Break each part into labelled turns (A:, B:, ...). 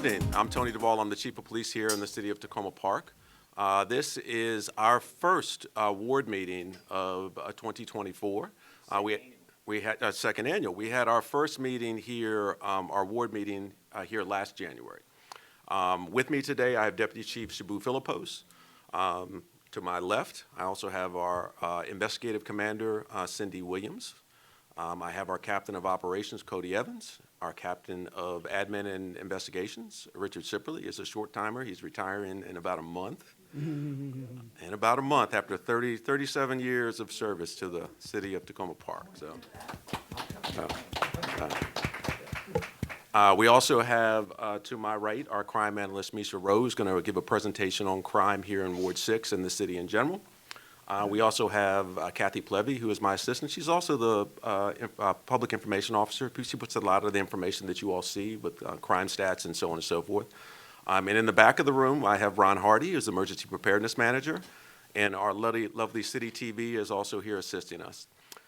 A: evening. I'm Tony Duvall. I'm the Chief of Police here in the city of Takoma Park. This is our first ward meeting of 2024. We had second annual. We had our first meeting here, our ward meeting here last January. With me today, I have Deputy Chief Shabu Philippos. To my left, I also have our investigative commander, Cindy Williams. I have our captain of operations, Cody Evans. Our captain of admin and investigations, Richard Sipperly, is a short timer. He's retiring in about a month. In about a month after 37 years of service to the city of Takoma Park. So, we also have to my right our crime analyst, Misha Rose, going to give a presentation on crime here in Ward 6 and the city in general. We also have Cathy Plevy, who is my assistant. She's also the public information officer. She puts a lot of the information that you all see with crime stats and so on and so forth. And in the back of the room, I have Ron Hardy, who's the emergency preparedness manager, and our lovely City TV is also here assisting us.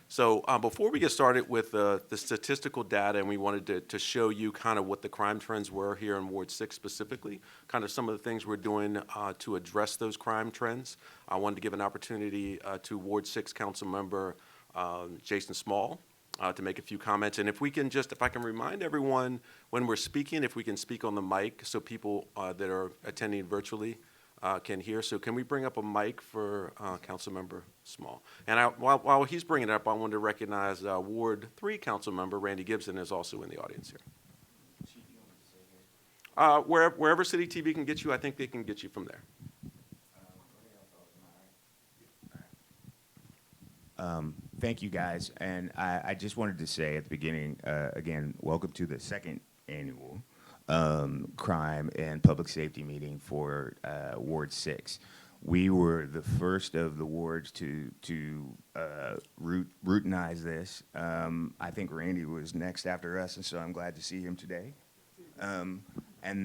A: So before we get started with the statistical data, and we wanted to show you kind of what the crime trends were here in Ward 6 specifically, kind of some of the things we're doing to address those crime trends. I wanted to give an opportunity to Ward 6 Council Member Jason Small to make a few comments. And if I can remind everyone when we're speaking, if we can speak on the mic so people that are attending virtually can hear. So can we bring up a mic for Councilmember Small? And while he's bringing it up, I wanted to recognize Ward 3 Councilmember Randy Gibson is also in the audience here. Wherever City TV can get you, I think they can get you from there.
B: Thank you, guys. And I just wanted to say at the beginning, again, welcome to the second annual crime and public safety meeting for Ward 6. We were the first of the wards to routinize this. I think Randy was next after us, and so I'm glad to see him today. And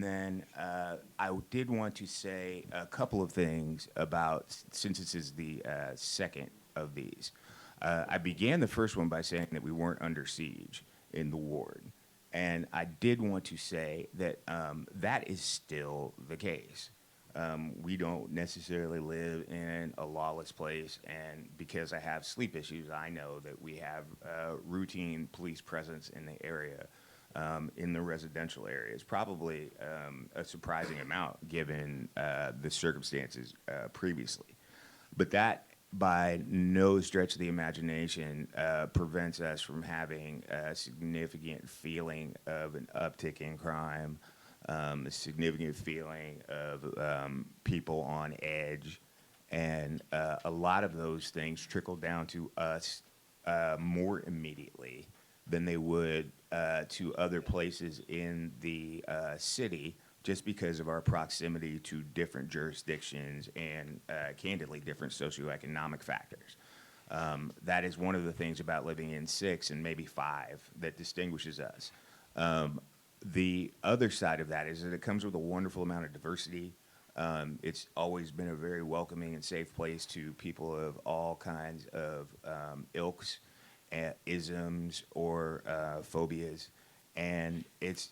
B: then I did want to say a couple of things about, since this is the second of these. I began the first one by saying that we weren't under siege in the ward. And I did want to say that that is still the case. We don't necessarily live in a lawless place, and because I have sleep issues, I know that we have routine police presence in the area, in the residential areas, probably a surprising amount given the circumstances previously. But that, by no stretch of the imagination, prevents us from having a significant feeling of an uptick in crime, a significant feeling of people on edge, and a lot of those things trickle down to us more immediately than they would to other places in the city, just because of our proximity to different jurisdictions and, candidly, different socioeconomic factors. That is one of the things about living in 6 and maybe 5 that distinguishes us. The other side of that is that it comes with a wonderful amount of diversity. It's always been a very welcoming and safe place to people of all kinds of ilks, isms, or phobias. And it's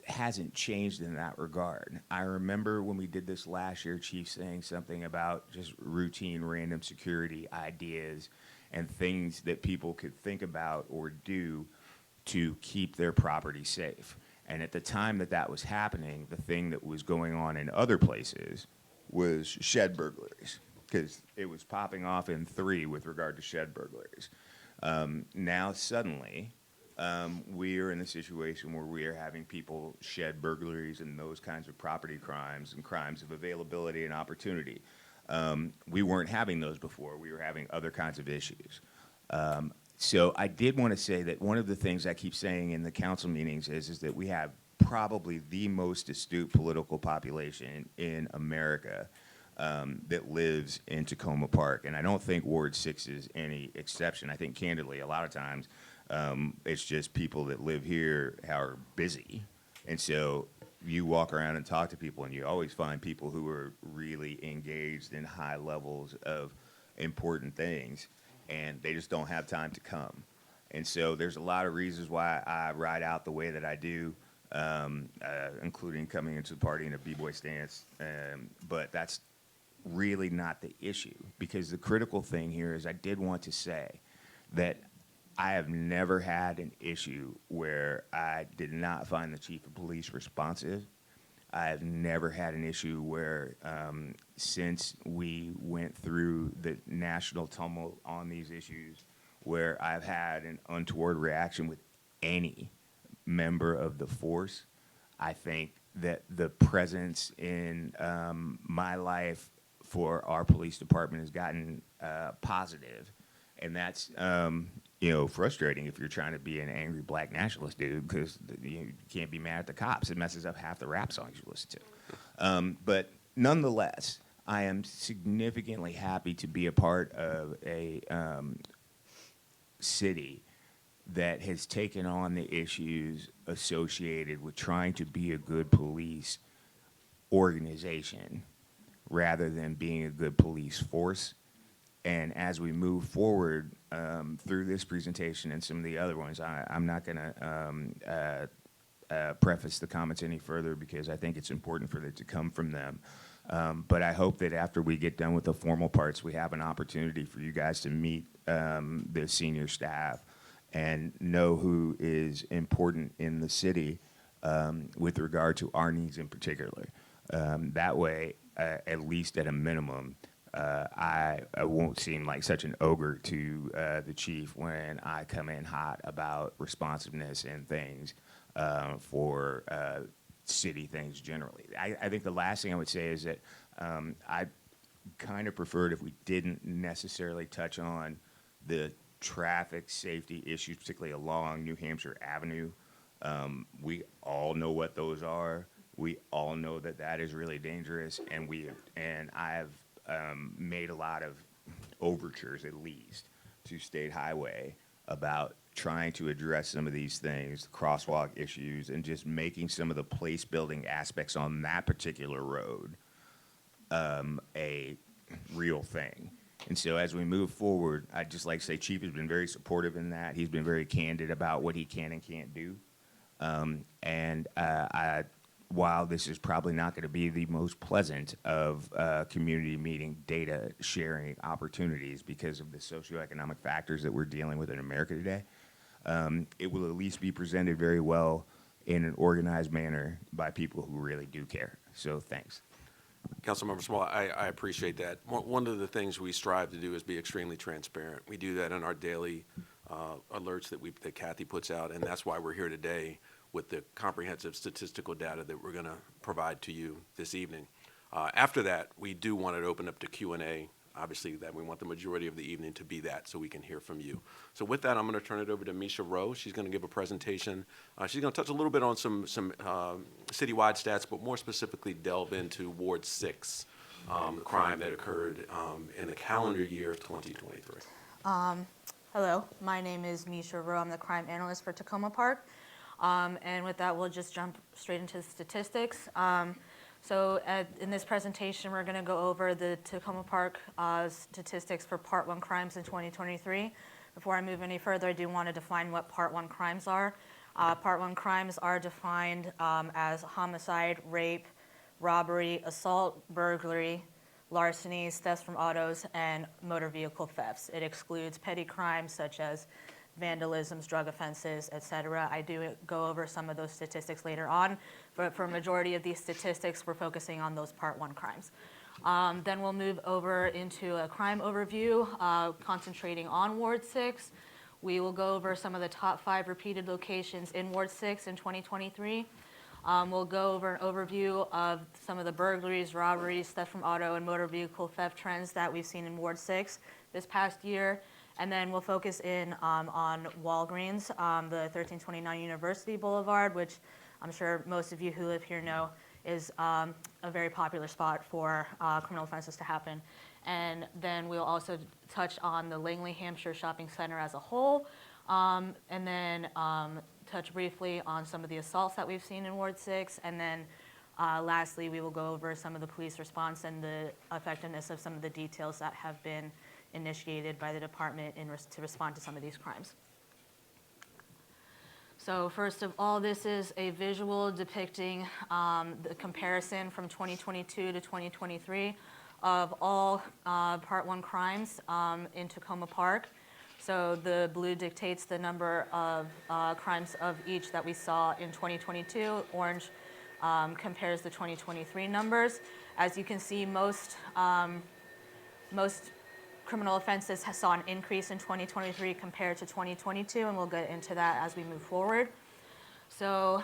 B: hasn't changed in that regard. I remember when we did this last year, Chief saying something about just routine random security ideas and things that people could think about or do to keep their property safe. And at the time that that was happening, the thing that was going on in other places was shed burglaries, because it was popping off in 3 with regard to shed burglaries. Now suddenly, we are in a situation where we are having people shed burglaries and those kinds of property crimes and crimes of availability and opportunity. We weren't having those before. We were having other kinds of issues. So I did want to say that one of the things I keep saying in the council meetings is that we have probably the most astute political population in America that lives in Takoma Park. And I don't think Ward 6 is any exception. I think, candidly, a lot of times, it's just people that live here are busy. And so you walk around and talk to people, and you always find people who are really engaged in high levels of important things, and they just don't have time to come. And so there's a lot of reasons why I ride out the way that I do. including coming into the party in a b-boy stance. But that's really not the issue, because the critical thing here is I did want to say that I have never had an issue where I did not find the chief of police responsive. I have never had an issue where, since we went through the national tumult on these issues, where I've had an untoward reaction with any member of the force. I think that the presence in my life for our police department has gotten positive, and that's frustrating if you're trying to be an angry black nationalist dude, because you can't be mad at the cops. It messes up half the rap songs you listen to. But nonetheless, I am significantly happy to be a part of a city that has taken on the issues associated with trying to be a good police organization rather than being a good police force. And as we move forward through this presentation and some of the other ones, I'm not going to preface the comments any further, because I think it's important for it to come from them. But I hope that after we get done with the formal parts, we have an opportunity for you guys to meet the senior staff and know who is important in the city with regard to our needs in particular. That way, at least at a minimum, I won't seem like such an ogre to the chief when I come in hot about responsiveness and things for city things generally. I think the last thing I would say is that I kind of preferred if we didn't necessarily touch on the traffic safety issues, particularly along New Hampshire Avenue. We all know what those are. We all know that that is really dangerous, and I've made a lot of overtures, at least, to State Highway about trying to address some of these things, crosswalk issues, and just making some of the place building aspects on that particular road a real thing. And so as we move forward, I'd just like to say Chief has been very supportive in that. He's been very candid about what he can and can't do. While this is probably not going to be the most pleasant of community meeting data sharing opportunities because of the socioeconomic factors that we're dealing with in America today, it will at least be presented very well in an organized manner by people who really do care. So thanks.
A: Councilmember Small, I appreciate that. One of the things we strive to do is be extremely transparent. We do that in our daily alerts that Cathy puts out, and that's why we're here today with the comprehensive statistical data that we're going to provide to you this evening. After that, we do want to open up to Q&A. Obviously, that we want the majority of the evening to be that, so we can hear from you. So with that, I'm going to turn it over to Misha Rowe. She's going to give a presentation. She's going to touch a little bit on some citywide stats, but more specifically delve into Ward 6 crime that occurred in the calendar year of 2023.
C: Hello, my name is Misha Rowe. I'm the crime analyst for Takoma Park. And with that, we'll just jump straight into the statistics. In this presentation, we're going to go over the Takoma Park statistics for Part 1 crimes in 2023. Before I move any further, I do want to define what Part 1 crimes are. Part 1 crimes are defined as homicide, rape, robbery, assault, burglary, larcenies, thefts from autos, and motor vehicle thefts. It excludes petty crimes such as vandalisms, drug offenses, etc. I do go over some of those statistics later on, but for a majority of these statistics, we're focusing on those Part 1 crimes. Then we'll move over into a crime overview, concentrating on Ward 6. We will go over some of the top 5 repeated locations in Ward 6 in 2023. We'll go over an overview of some of the burglaries, robberies, theft from auto, and motor vehicle theft trends that we've seen in Ward 6 this past year. And then we'll focus in on Walgreens, the 1329 University Boulevard, which I'm sure most of you who live here know is a very popular spot for criminal offenses to happen. And then we'll also touch on the Langley, Hampshire Shopping Center as a whole, and then touch briefly on some of the assaults that we've seen in Ward 6. And then lastly, we will go over some of the police response and the effectiveness of some of the details that have been initiated by the department to respond to some of these crimes. So first of all, this is a visual depicting the comparison from 2022 to 2023 of all Part 1 crimes in Takoma Park. So the blue dictates the number of crimes of each that we saw in 2022. Orange compares the 2023 numbers. As you can see, most criminal offenses saw an increase in 2023 compared to 2022, and we'll get into that as we move forward. So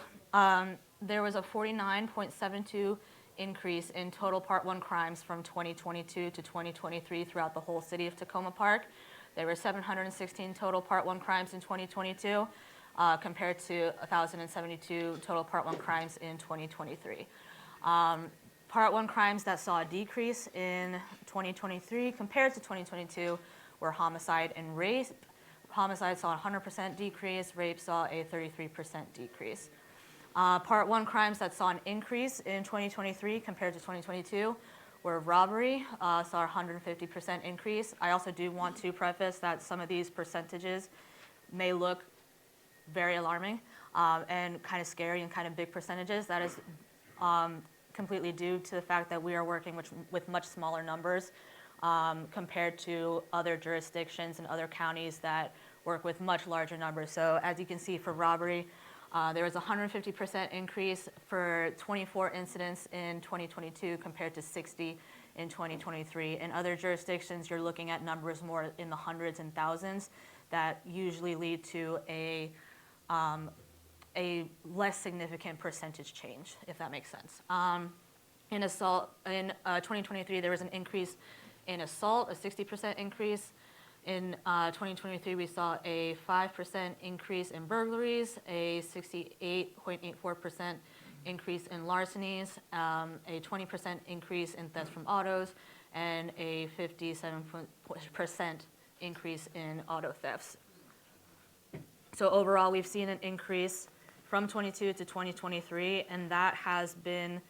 C: there was a 49.72 increase in total Part 1 crimes from 2022 to 2023 throughout the whole city of Takoma Park. There were 716 total Part 1 crimes in 2022 compared to 1,072 total Part 1 crimes in 2023. Part 1 crimes that saw a decrease in 2023 compared to 2022 were homicide and rape. Homicide saw a 100% decrease, rape saw a 33% decrease. Part 1 crimes that saw an increase in 2023 compared to 2022 were robbery, saw a 150% increase. I also do want to preface that some of these percentages may look very alarming and kind of scary and kind of big percentages. That is completely due to the fact that we are working with much smaller numbers compared to other jurisdictions and other counties that work with much larger numbers. So as you can see for robbery, there was a 150% increase for 24 incidents in 2022 compared to 60 in 2023. In other jurisdictions, you're looking at numbers more in the hundreds and thousands that usually lead to a less significant percentage change, if that makes sense. In assault, in 2023, there was an increase in assault, a 60% increase. In 2023, we saw a 5% increase in burglaries, a 68.84% increase in larcenies, a 20% increase in thefts from autos, and a 57% increase in auto thefts. So overall, we've seen an increase from 22 to 2023, and that has been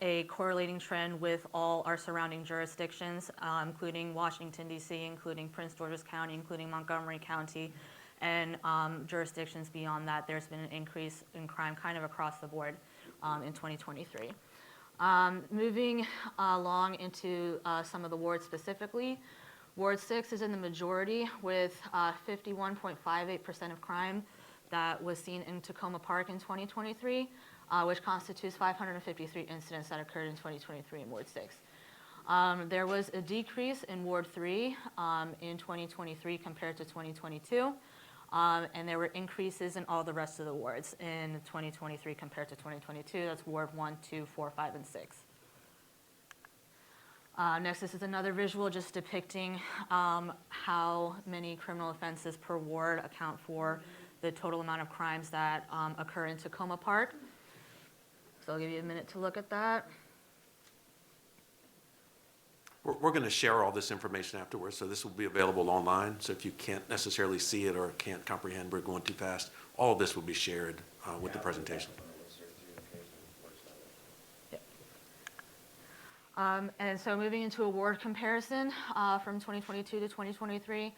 C: a correlating trend with all our surrounding jurisdictions, including Washington, D.C., including Prince George's County, including Montgomery County, and jurisdictions beyond that. There's been an increase in crime kind of across the board in 2023. Moving along into some of the wards specifically, Ward 6 is in the majority with 51.58% of crime that was seen in Takoma Park in 2023, which constitutes 553 incidents that occurred in 2023 in Ward 6. There was a decrease in Ward 3 in 2023 compared to 2022, and there were increases in all the rest of the wards in 2023 compared to 2022. That's Ward 1, 2, 4, 5, and 6. Next, this is another visual just depicting how many criminal offenses per ward account for the total amount of crimes that occur in Takoma Park. So I'll give you a minute to look at that.
A: We're going to share all this information afterwards, so this will be available online. So if you can't necessarily see it or can't comprehend, we're going too fast, all of this will be shared with the presentation.
C: And so moving into a ward comparison from 2022 to 2023,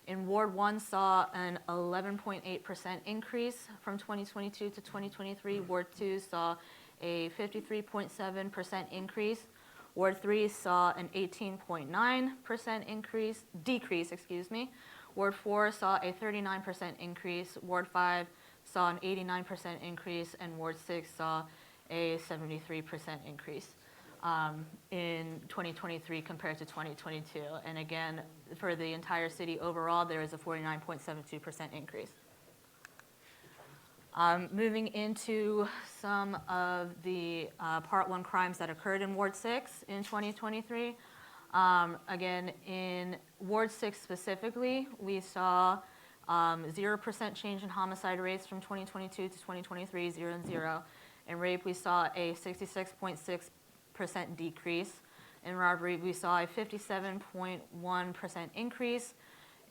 C: in Ward 1 saw an 11.8% increase from 2022 to 2023. Ward 2 saw a 53.7% increase. Ward 3 saw an 18.9% decrease. Ward 4 saw a 39% increase. Ward 5 saw an 89% increase, and Ward 6 saw a 73% increase in 2023 compared to 2022. And again, for the entire city overall, there is a 49.72% increase. Moving into some of the Part 1 crimes that occurred in Ward 6 in 2023. Again, in Ward 6 specifically, we saw 0% change in homicide rates from 2022 to 2023, 0 and 0. In rape, we saw a 66.6% decrease. In robbery, we saw a 57.1% increase.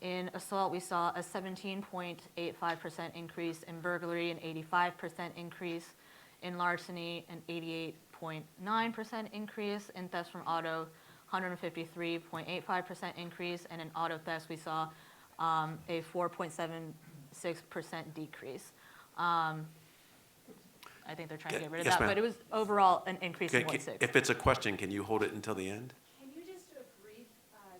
C: In assault, we saw a 17.85% increase. In burglary, an 85% increase. In larceny, an 88.9% increase. In thefts from auto, 153.85% increase. And in auto thefts, we saw a 4.7 6% decrease. I think they're trying to get rid of
A: Yes,
C: that,
A: ma'am.
C: but it was overall an increase in Ward 6.
A: If it's a question, can you hold it until the end?
D: Can you just do a brief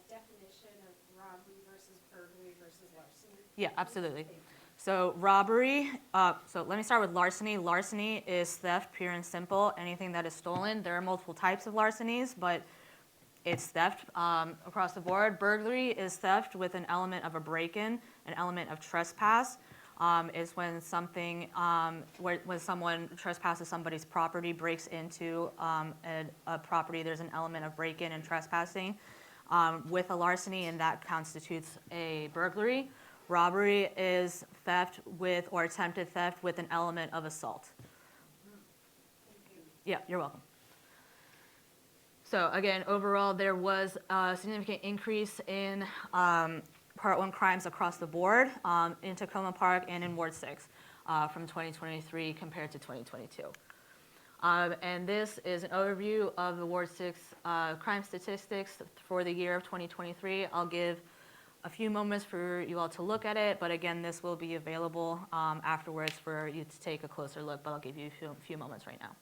D: definition of robbery versus burglary versus larceny?
C: Yeah, absolutely. So robbery, so let me start with larceny. Larceny is theft, pure and simple, anything that is stolen. There are multiple types of larcenies, but it's theft across the board. Burglary is theft with an element of a break-in, an element of trespass. Is when something, when someone trespasses somebody's property, breaks into a property, there's an element of break-in and trespassing with a larceny, and that constitutes a burglary. Robbery is theft with, or attempted theft with an element of assault. Yeah, you're welcome. So again, overall, there was a significant increase in Part 1 crimes across the board in Takoma Park and in Ward 6 from 2023 compared to 2022. And this is an overview of the Ward 6 crime statistics for the year of 2023. I'll give a few moments for you all to look at it, but again, this will be available afterwards for you to take a closer look, but I'll give you a few moments right now.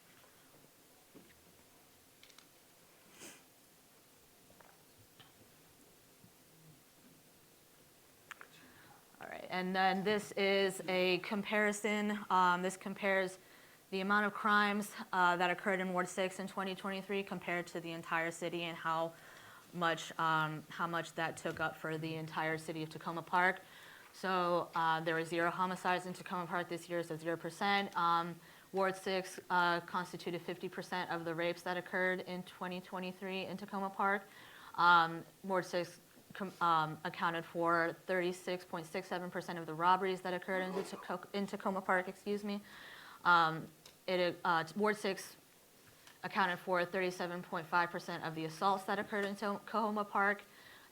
C: All right, and then this is a comparison. This compares the amount of crimes that occurred in Ward 6 in 2023 compared to the entire city and how much that took up for the entire city of Takoma Park. So there were 0 homicides in Takoma Park this year, so 0%. Ward 6 constituted 50% of the rapes that occurred in 2023 in Takoma Park. Ward 6 accounted for 36.67% of the robberies that occurred in Takoma Park, excuse me. Ward 6 accounted for 37.5% of the assaults that occurred in Takoma Park,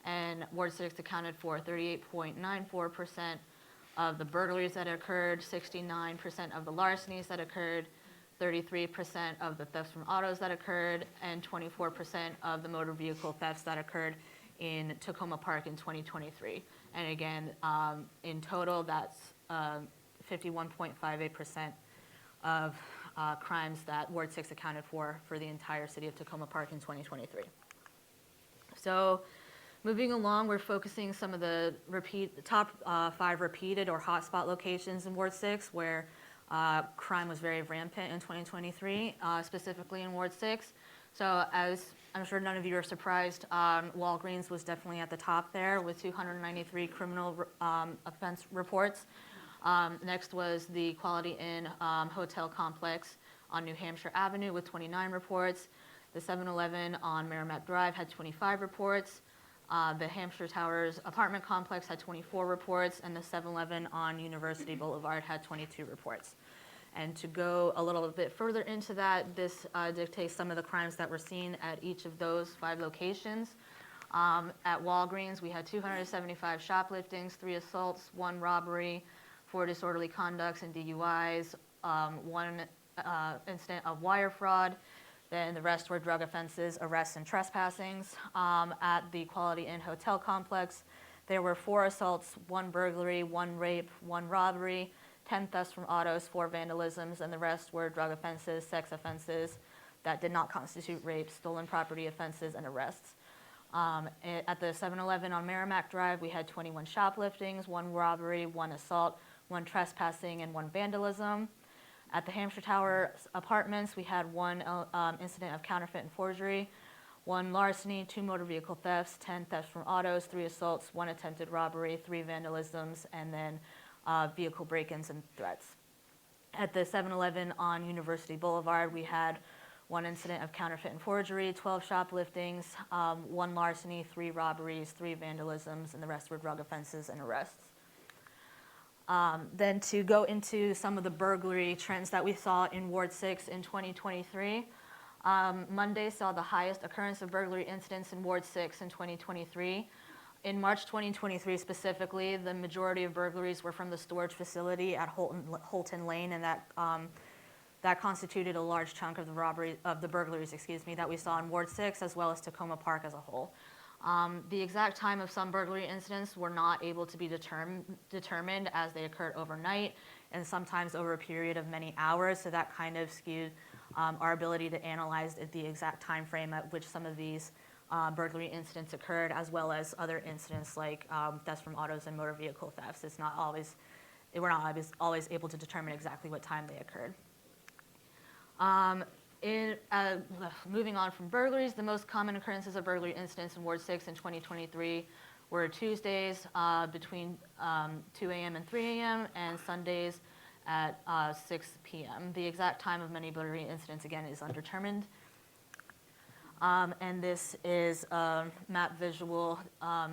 C: and Ward 6 accounted for 38.94% of the burglaries that occurred, 69% of the larcenies that occurred, 33% of the thefts from autos that occurred, and 24% of the motor vehicle thefts that occurred in Takoma Park in 2023. And again, in total, that's 51.58% of crimes that Ward 6 accounted for the entire city of Takoma Park in 2023. So moving along, we're focusing some of the top 5 repeated or hotspot locations in Ward 6 where crime was very rampant in 2023, specifically in Ward 6. So as I'm sure none of you are surprised, Walgreens was definitely at the top there with 293 criminal offense reports. Next was the Quality Inn hotel complex on New Hampshire Avenue with 29 reports. The 7-Eleven on Merrimack Drive had 25 reports. The Hampshire Towers apartment complex had 24 reports, and the 7-Eleven on University Boulevard had 22 reports. And to go a little bit further into that, this dictates some of the crimes that were seen at each of those 5 locations. At Walgreens, we had 275 shopliftings, 3 assaults, 1 robbery, 4 disorderly conducts and DUIs, 1 incident of wire fraud. Then the rest were drug offenses, arrests, and trespassings. At the Quality Inn hotel complex, there were 4 assaults, 1 burglary, 1 rape, 1 robbery, 10 thefts from autos, 4 vandalisms, and the rest were drug offenses, sex offenses that did not constitute rape, stolen property offenses, and arrests. At the 7-Eleven on Merrimack Drive, we had 21 shopliftings, 1 robbery, 1 assault, 1 trespassing, and 1 vandalism. At the Hampshire Tower apartments, we had 1 incident of counterfeit and forgery, 1 larceny, 2 motor vehicle thefts, 10 thefts from autos, 3 assaults, 1 attempted robbery, 3 vandalisms, and then vehicle break-ins and threats. At the 7-Eleven on University Boulevard, we had 1 incident of counterfeit and forgery, 12 shopliftings, 1 larceny, 3 robberies, 3 vandalisms, and the rest were drug offenses and arrests. Then to go into some of the burglary trends that we saw in Ward 6 in 2023, Monday saw the highest occurrence of burglary incidents in Ward 6 in 2023. In March 2023 specifically, the majority of burglaries were from the storage facility at Holton Lane, and that constituted a large chunk of the burglaries, that we saw in Ward 6 as well as Takoma Park as a whole. The exact time of some burglary incidents were not able to be determined as they occurred overnight and sometimes over a period of many hours, so that kind of skewed our ability to analyze the exact time frame at which some of these burglary incidents occurred, as well as other incidents like thefts from autos and motor vehicle thefts. We're not always able to determine exactly what time they occurred. Moving on from burglaries, the most common occurrences of burglary incidents in Ward 6 in 2023 were Tuesdays between 2 a.m. and 3 a.m. and Sundays at 6 p.m. The exact time of many burglary incidents, again, is undetermined. And this is a map visual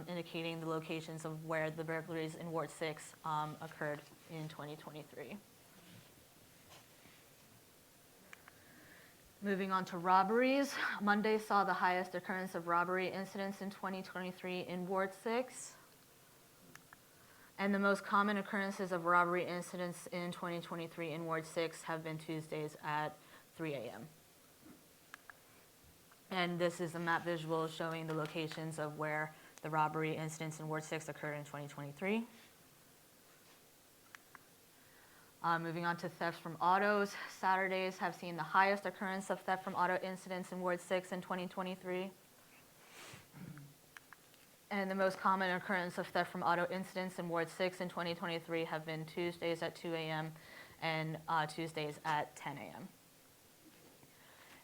C: indicating the locations of where the burglaries in Ward 6 occurred in 2023. Moving on to robberies, Monday saw the highest occurrence of robbery incidents in 2023 in Ward 6. And the most common occurrences of robbery incidents in 2023 in Ward 6 have been Tuesdays at 3 a.m. And this is a map visual showing the locations of where the robbery incidents in Ward 6 occurred in 2023. Moving on to thefts from autos, Saturdays have seen the highest occurrence of theft from auto incidents in Ward 6 in 2023. And the most common occurrence of theft from auto incidents in Ward 6 in 2023 have been Tuesdays at 2 a.m. and Tuesdays at 10 a.m.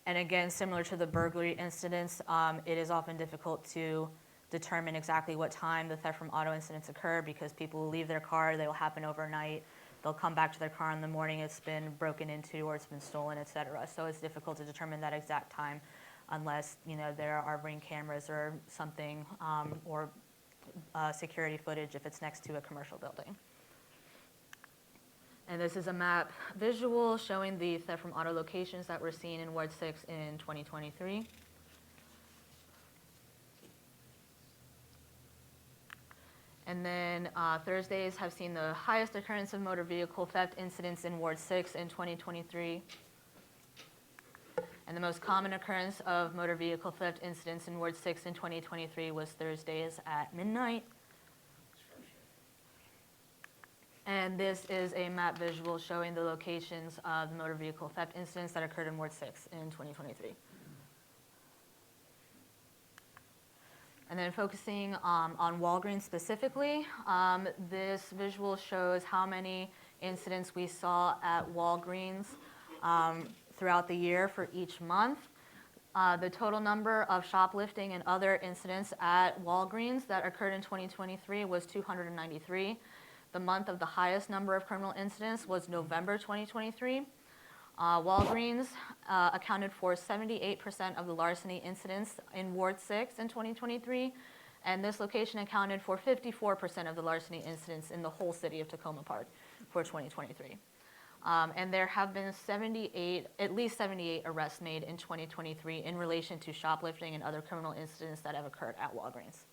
C: And again, similar to the burglary incidents, it is often difficult to determine exactly what time the theft from auto incidents occur because people will leave their car, they will happen overnight. They'll come back to their car in the morning, it's been broken into or it's been stolen, et cetera. So it's difficult to determine that exact time unless, there are ring cameras or something, or security footage if it's next to a commercial building. And this is a map visual showing the theft from auto locations that were seen in Ward 6 in 2023. And then Thursdays have seen the highest occurrence of motor vehicle theft incidents in Ward 6 in 2023. And the most common occurrence of motor vehicle theft incidents in Ward 6 in 2023 was Thursdays at midnight. And this is a map visual showing the locations of the motor vehicle theft incidents that occurred in Ward 6 in 2023. And then focusing on Walgreens specifically, this visual shows how many incidents we saw at Walgreens throughout the year for each month. The total number of shoplifting and other incidents at Walgreens that occurred in 2023 was 293. The month of the highest number of criminal incidents was November 2023. Walgreens accounted for 78% of the larceny incidents in Ward 6 in 2023, and this location accounted for 54% of the larceny incidents in the whole city of Takoma Park for 2023. And there have been at least 78 arrests made in 2023 in relation to shoplifting and other criminal incidents that have occurred at Walgreens.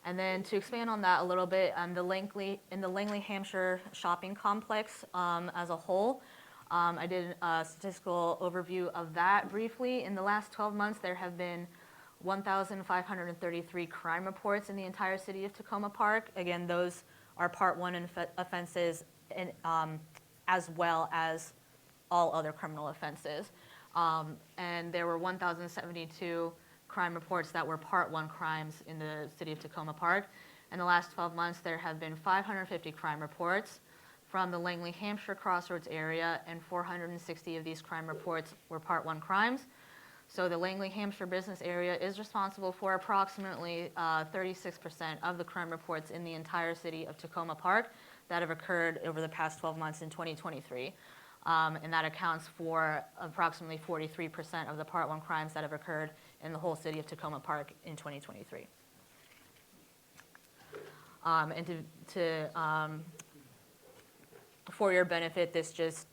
C: And then to expand on that a little bit, in the Langley, Hampshire shopping complex as a whole, I did a statistical overview of that briefly. In the last 12 months, there have been 1,533 crime reports in the entire city of Takoma Park. Again, those are Part 1 offenses as well as all other criminal offenses. And there were 1,072 crime reports that were Part 1 crimes in the city of Takoma Park. In the last 12 months, there have been 550 crime reports from the Langley, Hampshire crossroads area, and 460 of these crime reports were Part 1 crimes. So the Langley, Hampshire business area is responsible for approximately 36% of the crime reports in the entire city of Takoma Park that have occurred over the past 12 months in 2023. And that accounts for approximately 43% of the Part 1 crimes that have occurred in the whole city of Takoma Park in 2023. And for your benefit, this just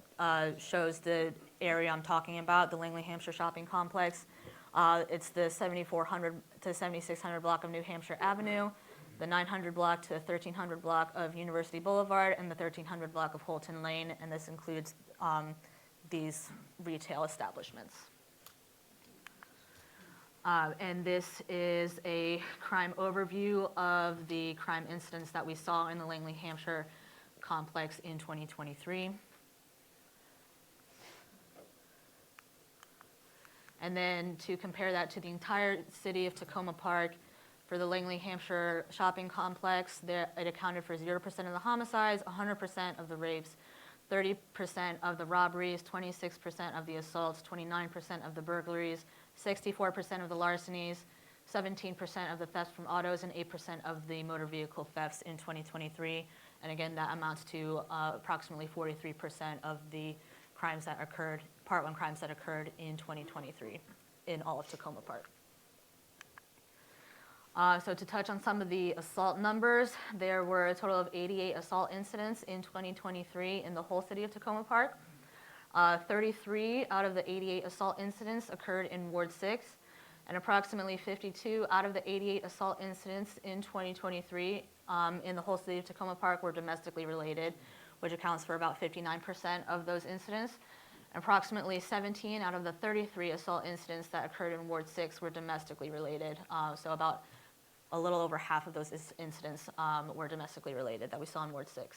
C: shows the area I'm talking about, the Langley, Hampshire shopping complex. It's the 7400 to 7600 block of New Hampshire Avenue, the 900 block to 1300 block of University Boulevard, and the 1300 block of Holton Lane, and this includes these retail establishments. And this is a crime overview of the crime incidents that we saw in the Langley, Hampshire complex in 2023. And then to compare that to the entire city of Takoma Park, for the Langley, Hampshire shopping complex, it accounted for 0% of the homicides, 100% of the rapes, 30% of the robberies, 26% of the assaults, 29% of the burglaries, 64% of the larcenies, 17% of the thefts from autos, and 8% of the motor vehicle thefts in 2023. And again, that amounts to approximately 43% of the crimes that occurred, Part 1 crimes that occurred in 2023 in all of Takoma Park. So to touch on some of the assault numbers, there were a total of 88 assault incidents in 2023 in the whole city of Takoma Park. 33 out of the 88 assault incidents occurred in Ward 6, and approximately 52 out of the 88 assault incidents in 2023 in the whole city of Takoma Park were domestically related, which accounts for about 59% of those incidents. Approximately 17 out of the 33 assault incidents that occurred in Ward 6 were domestically related, so about a little over half of those incidents were domestically related that we saw in Ward 6.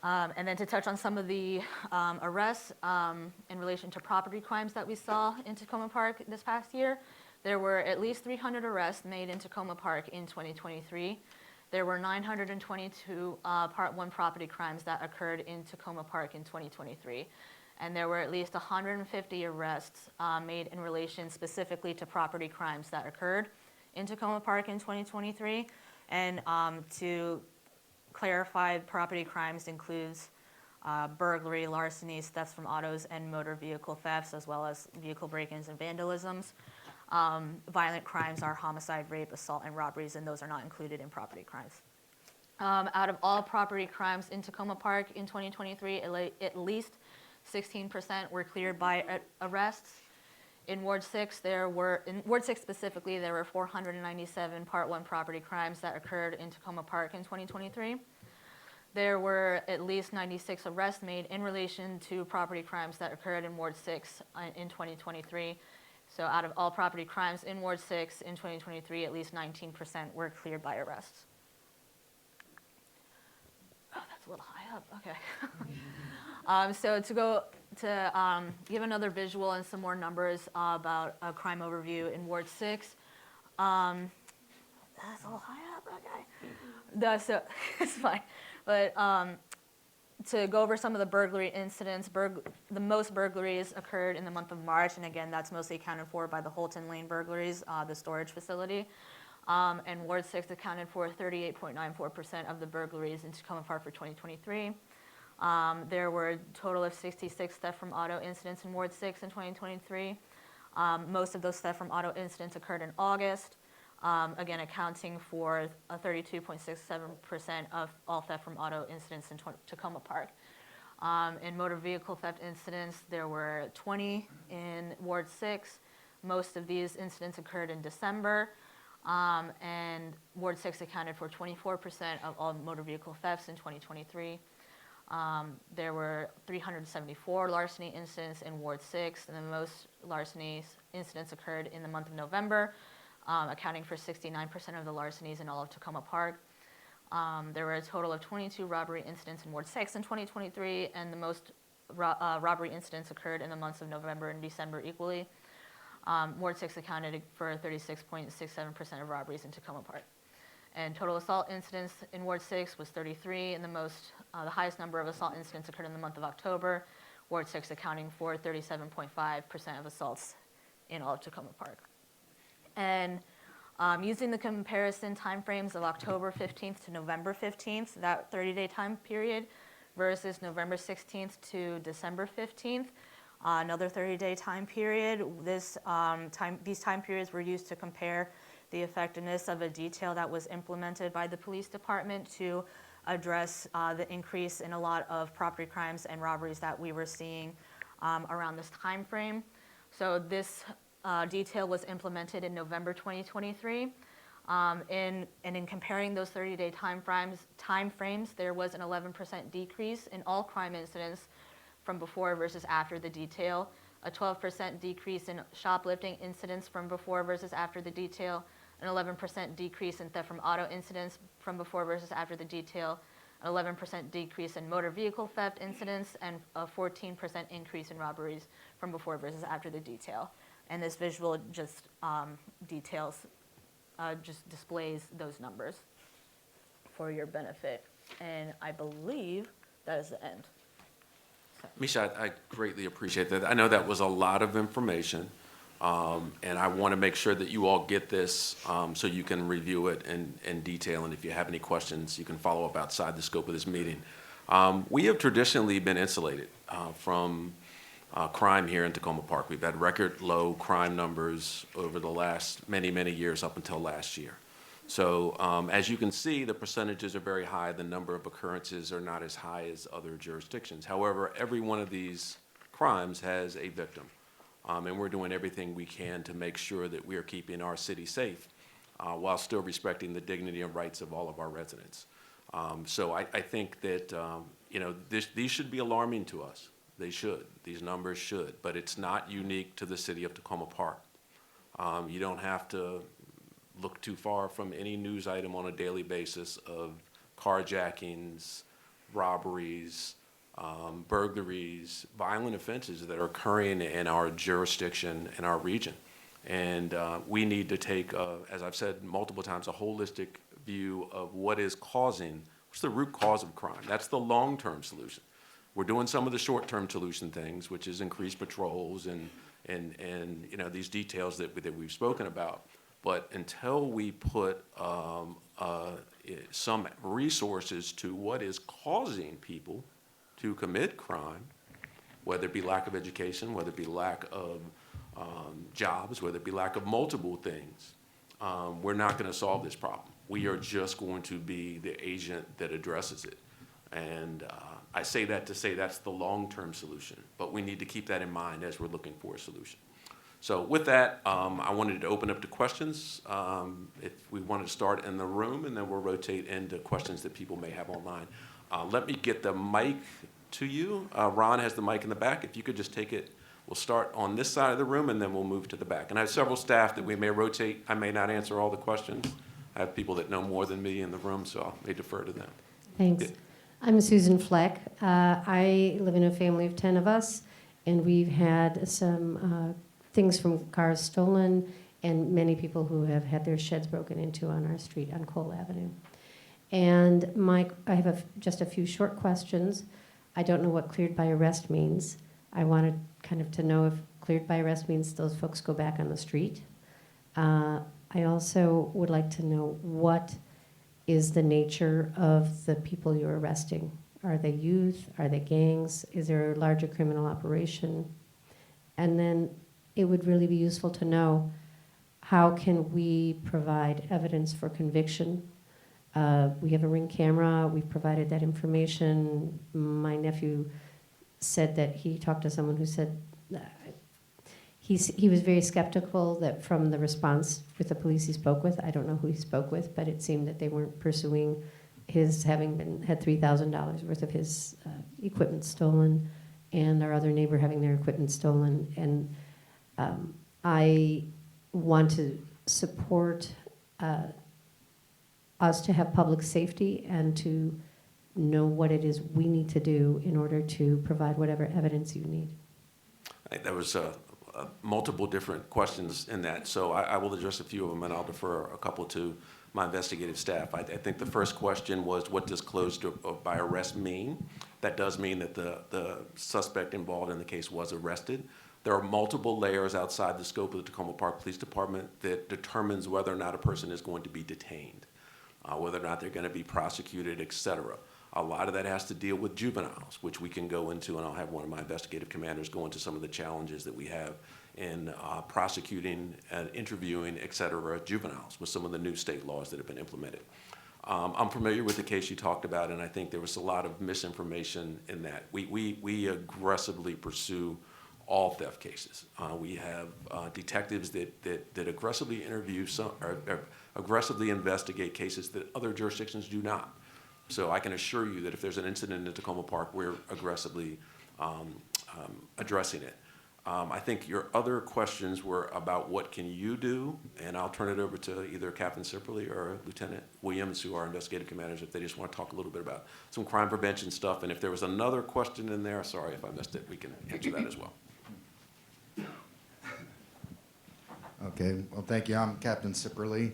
C: And then to touch on some of the arrests in relation to property crimes that we saw in Takoma Park this past year, there were at least 300 arrests made in Takoma Park in 2023. There were 922 Part 1 property crimes that occurred in Takoma Park in 2023. And there were at least 150 arrests made in relation specifically to property crimes that occurred in Takoma Park in 2023. And to clarify, property crimes includes burglary, larcenies, thefts from autos, and motor vehicle thefts, as well as vehicle break-ins and vandalisms. Violent crimes are homicide, rape, assault, and robberies, and those are not included in property crimes. Out of all property crimes in Takoma Park in 2023, at least 16% were cleared by arrests. In Ward 6, in Ward 6 specifically, there were 497 Part 1 property crimes that occurred in Takoma Park in 2023. There were at least 96 arrests made in relation to property crimes that occurred in Ward 6 in 2023. So out of all property crimes in Ward 6 in 2023, at least 19% were cleared by arrests. Oh, that's a little high up, okay. So to give another visual and some more numbers about a crime overview in Ward 6. That's a little high up, okay. So it's fine. But to go over some of the burglary incidents, the most burglaries occurred in the month of March, and again, that's mostly accounted for by the Holton Lane burglaries, the storage facility. And Ward 6 accounted for 38.94% of the burglaries in Takoma Park for 2023. There were a total of 66 theft from auto incidents in Ward 6 in 2023. Most of those theft from auto incidents occurred in August, again accounting for 32.67% of all theft from auto incidents in Takoma Park. In motor vehicle theft incidents, there were 20 in Ward 6. Most of these incidents occurred in December, and Ward 6 accounted for 24% of all motor vehicle thefts in 2023. There were 374 larceny incidents in Ward 6, and the most larceny incidents occurred in the month of November, accounting for 69% of the larcenies in all of Takoma Park. There were a total of 22 robbery incidents in Ward 6 in 2023, and the most robbery incidents occurred in the months of November and December equally. Ward 6 accounted for 36.67% of robberies in Takoma Park. And total assault incidents in Ward 6 was 33, and the highest number of assault incidents occurred in the month of October, Ward 6 accounting for 37.5% of assaults in all of Takoma Park. And using the comparison timeframes of October 15th to November 15th, that 30-day time period, versus November 16th to December 15th, another 30-day time period. These time periods were used to compare the effectiveness of a detail that was implemented by the police department to address the increase in a lot of property crimes and robberies that we were seeing around this time frame. So this detail was implemented in November 2023. In comparing those 30-day time frames, there was an 11% decrease in all crime incidents from before versus after the detail. a 12% decrease in shoplifting incidents from before versus after the detail, an 11% decrease in theft from auto incidents from before versus after the detail, an 11% decrease in motor vehicle theft incidents, and a 14% increase in robberies from before versus after the detail. And this visual just just displays those numbers for your benefit. And I believe that is the end.
A: Misha, I greatly appreciate that. I know that was a lot of information, and I want to make sure that you all get this so you can review it in detail, and if you have any questions, you can follow up outside the scope of this meeting. We have traditionally been insulated from crime here in Takoma Park. We've had record low crime numbers over the last many, many years up until last year. So as you can see, the percentages are very high. The number of occurrences are not as high as other jurisdictions. However, every one of these crimes has a victim. And we're doing everything we can to make sure that we are keeping our city safe while still respecting the dignity and rights of all of our residents. So I think that, these should be alarming to us. They should. These numbers should. But it's not unique to the city of Takoma Park. You don't have to look too far from any news item on a daily basis of carjackings, robberies, burglaries, violent offenses that are occurring in our jurisdiction, in our region. And we need to take, as I've said multiple times, a holistic view of what's the root cause of crime. That's the long-term solution. We're doing some of the short-term solution things, which is increased patrols and these details that we've spoken about. But until we put some resources to what is causing people to commit crime, whether it be lack of education, whether it be lack of jobs, whether it be lack of multiple things, we're not going to solve this problem. We are just going to be the agent that addresses it. And I say that to say that's the long-term solution, but we need to keep that in mind as we're looking for a solution. So with that, I wanted to open up to questions. If we want to start in the room, and then we'll rotate into questions that people may have online. Let me get the mic to you. Ron has the mic in the back. If you could just take it, we'll start on this side of the room, and then we'll move to the back. And I have several staff that we may rotate. I may not answer all the questions. I have people that know more than me in the room, so I may defer to them.
E: Thanks. I'm Susan Fleck. I live in a family of 10 of us, and we've had some things from cars stolen and many people who have had their sheds broken into on our street on Cole Avenue. And I have just a few short questions. I don't know what cleared by arrest means. I wanted kind of to know if cleared by arrest means those folks go back on the street. I also would like to know what is the nature of the people you're arresting. Are they youth? Are they gangs? Is there a larger criminal operation? And then it would really be useful to know how can we provide evidence for conviction. We have a Ring camera. We've provided that information. My nephew said that he talked to someone who said he was very skeptical that from the response with the police he spoke with, I don't know who he spoke with, but it seemed that they weren't pursuing his having had $3,000 worth of his equipment stolen, and our other neighbor having their equipment stolen. And I want to support us to have public safety and to know what it is we need to do in order to provide whatever evidence you need.
A: There was multiple different questions in that, so I will address a few of them, and I'll defer a couple to my investigative staff. I think the first question was, what does closed by arrest mean? That does mean that the suspect involved in the case was arrested. There are multiple layers outside the scope of the Takoma Park Police Department that determines whether or not a person is going to be detained, whether or not they're going to be prosecuted, et cetera. A lot of that has to deal with juveniles, which we can go into, and I'll have one of my investigative commanders go into some of the challenges that we have in prosecuting and interviewing, et cetera, juveniles with some of the new state laws that have been implemented. I'm familiar with the case you talked about, and I think there was a lot of misinformation in that. We aggressively pursue all theft cases. We have detectives that aggressively interview or aggressively investigate cases that other jurisdictions do not. So I can assure you that if there's an incident in Takoma Park, we're aggressively addressing it. I think your other questions were about what can you do, and I'll turn it over to either Captain Sipperly or Lieutenant Williams, who are investigative commanders, if they just want to talk a little bit about some crime prevention stuff. And if there was another question in there, sorry if I missed it, we can answer that as well.
F: Okay, well, thank you. I'm Captain Sipperly.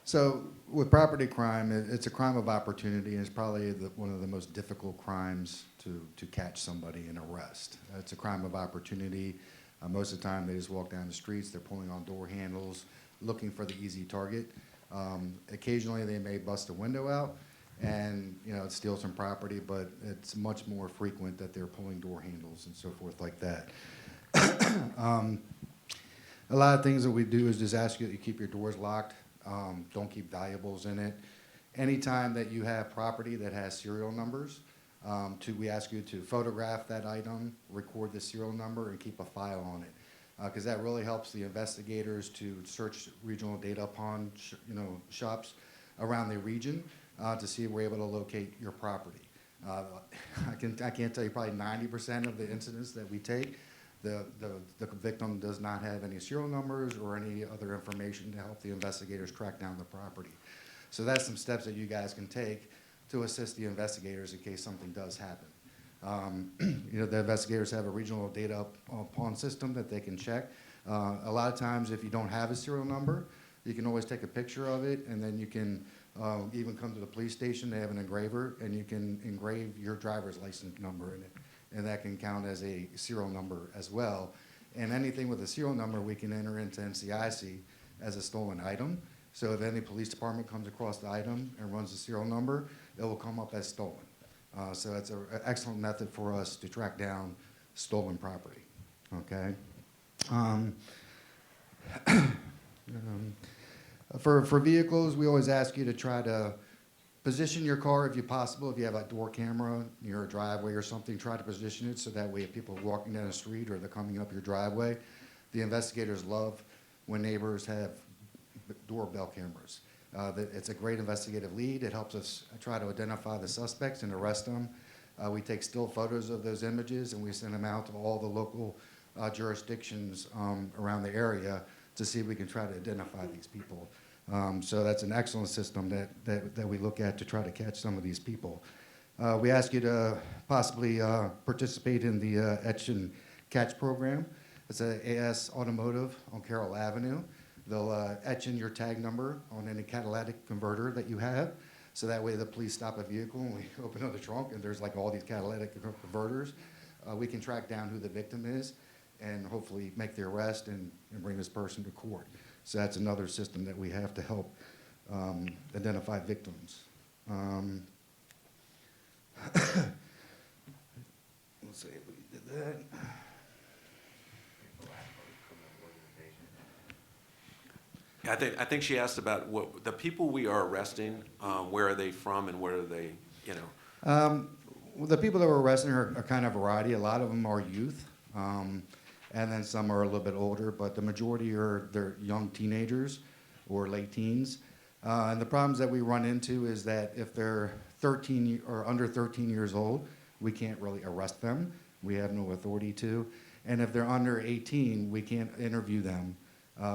F: So with property crime, it's a crime of opportunity, and it's probably one of the most difficult crimes to catch somebody and arrest. It's a crime of opportunity. Most of the time, they just walk down the streets, they're pulling on door handles, looking for the easy target. Occasionally, they may bust a window out and steal some property, but it's much more frequent that they're pulling door handles and so forth like that. A lot of things that we do is just ask you that you keep your doors locked. Don't keep valuables in it. Anytime that you have property that has serial numbers, we ask you to photograph that item, record the serial number, and keep a file on it, because that really helps the investigators to search regional data upon shops around the region to see if we're able to locate your property. I can't tell you, probably 90% of the incidents that we take, the victim does not have any serial numbers or any other information to help the investigators track down the property. So that's some steps that you guys can take to assist the investigators in case something does happen. The investigators have a regional data upon system that they can check. A lot of times, if you don't have a serial number, you can always take a picture of it, and then you can even come to the police station. They have an engraver, and you can engrave your driver's license number in it, and that can count as a serial number as well. And anything with a serial number, we can enter into NCIC as a stolen item. So if any police department comes across the item and runs the serial number, it will come up as stolen. So it's an excellent method for us to track down stolen property. Okay. For vehicles, we always ask you to try to position your car if possible. If you have a door camera near a driveway or something, try to position it so that way if people are walking down the street or they're coming up your driveway, the investigators love when neighbors have doorbell cameras. It's a great investigative lead. It helps us try to identify the suspects and arrest them. We take still photos of those images and we send them out to all the local jurisdictions around the area to see if we can try to identify these people. So that's an excellent system that we look at to try to catch some of these people. We ask you to possibly participate in the Etch and Catch program. It's an AS Automotive on Carroll Avenue. They'll etch in your tag number on any catalytic converter that you have. So that way the police stop a vehicle and we open up the trunk and there's like all these catalytic converters. We can track down who the victim is and hopefully make the arrest and bring this person to court. So that's another system that we have to help identify victims. Let's see if we did that.
A: I think she asked about what the people we are arresting, where are they from and where are they,
F: Well, the people that we're arresting are kind of a variety. A lot of them are youth, and then some are a little bit older, but the majority they're young teenagers or late teens. And the problems that we run into is that if they're 13 or under 13 years old, we can't really arrest them. We have no authority to. And if they're under 18, we can't interview them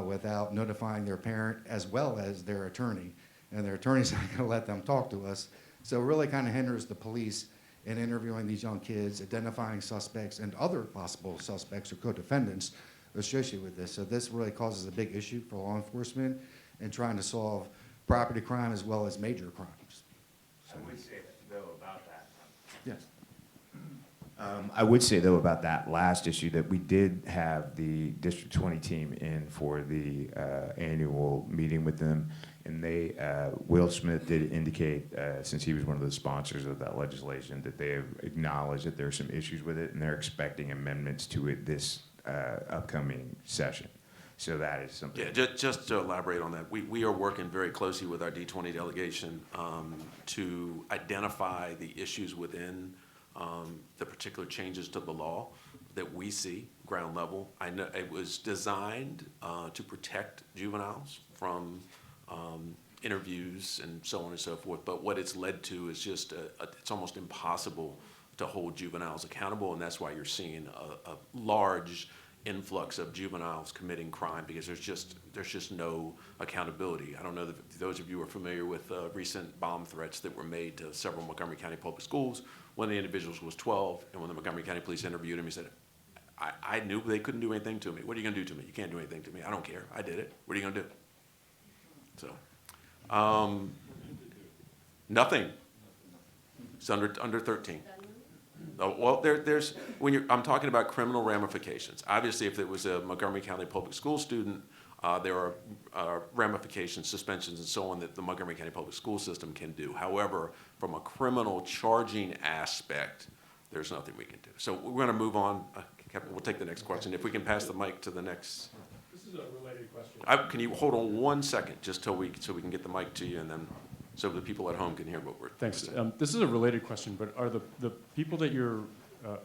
F: without notifying their parent as well as their attorney. And their attorney's not going to let them talk to us. So it really kind of hinders the police in interviewing these young kids, identifying suspects and other possible suspects or co-defendants associated with this. So this really causes a big issue for law enforcement in trying to solve property crime as well as major crimes. So,
B: I would say, though, about that.
F: yes.
B: I would say, though, about that last issue that we did have the District 20 team in for the annual meeting with them, and Will Smith did indicate, since he was one of the sponsors of that legislation, that they have acknowledged that there are some issues with it, and they're expecting amendments to it this upcoming session. So that is something.
A: Yeah, just to elaborate on that, we are working very closely with our D20 delegation to identify the issues within the particular changes to the law that we see ground level. I know it was designed to protect juveniles from interviews and so on and so forth, but what it's led to is just it's almost impossible to hold juveniles accountable, and that's why you're seeing a large influx of juveniles committing crime, because there's just no accountability. I don't know if those of you are familiar with recent bomb threats that were made to several Montgomery County public schools. One of the individuals was 12, and when the Montgomery County Police interviewed him, he said, I knew they couldn't do anything to me. What are you gonna do to me? You can't do anything to me. I don't care. I did it. What are you gonna do? So, nothing. It's under 13. Oh, well, there's I'm talking about criminal ramifications. Obviously, if it was a Montgomery County public school student, there are ramifications, suspensions, and so on that the Montgomery County public school system can do. However, from a criminal charging aspect, there's nothing we can do. So we're going to move on. Captain, we'll take the next question. If we can pass the mic to the next.
G: This is a related question.
A: Can you hold on 1 second, just so we can get the mic to you, and then so the people at home can hear what we're
G: Thanks.
A: saying.
G: This is a related question, but are the people that you're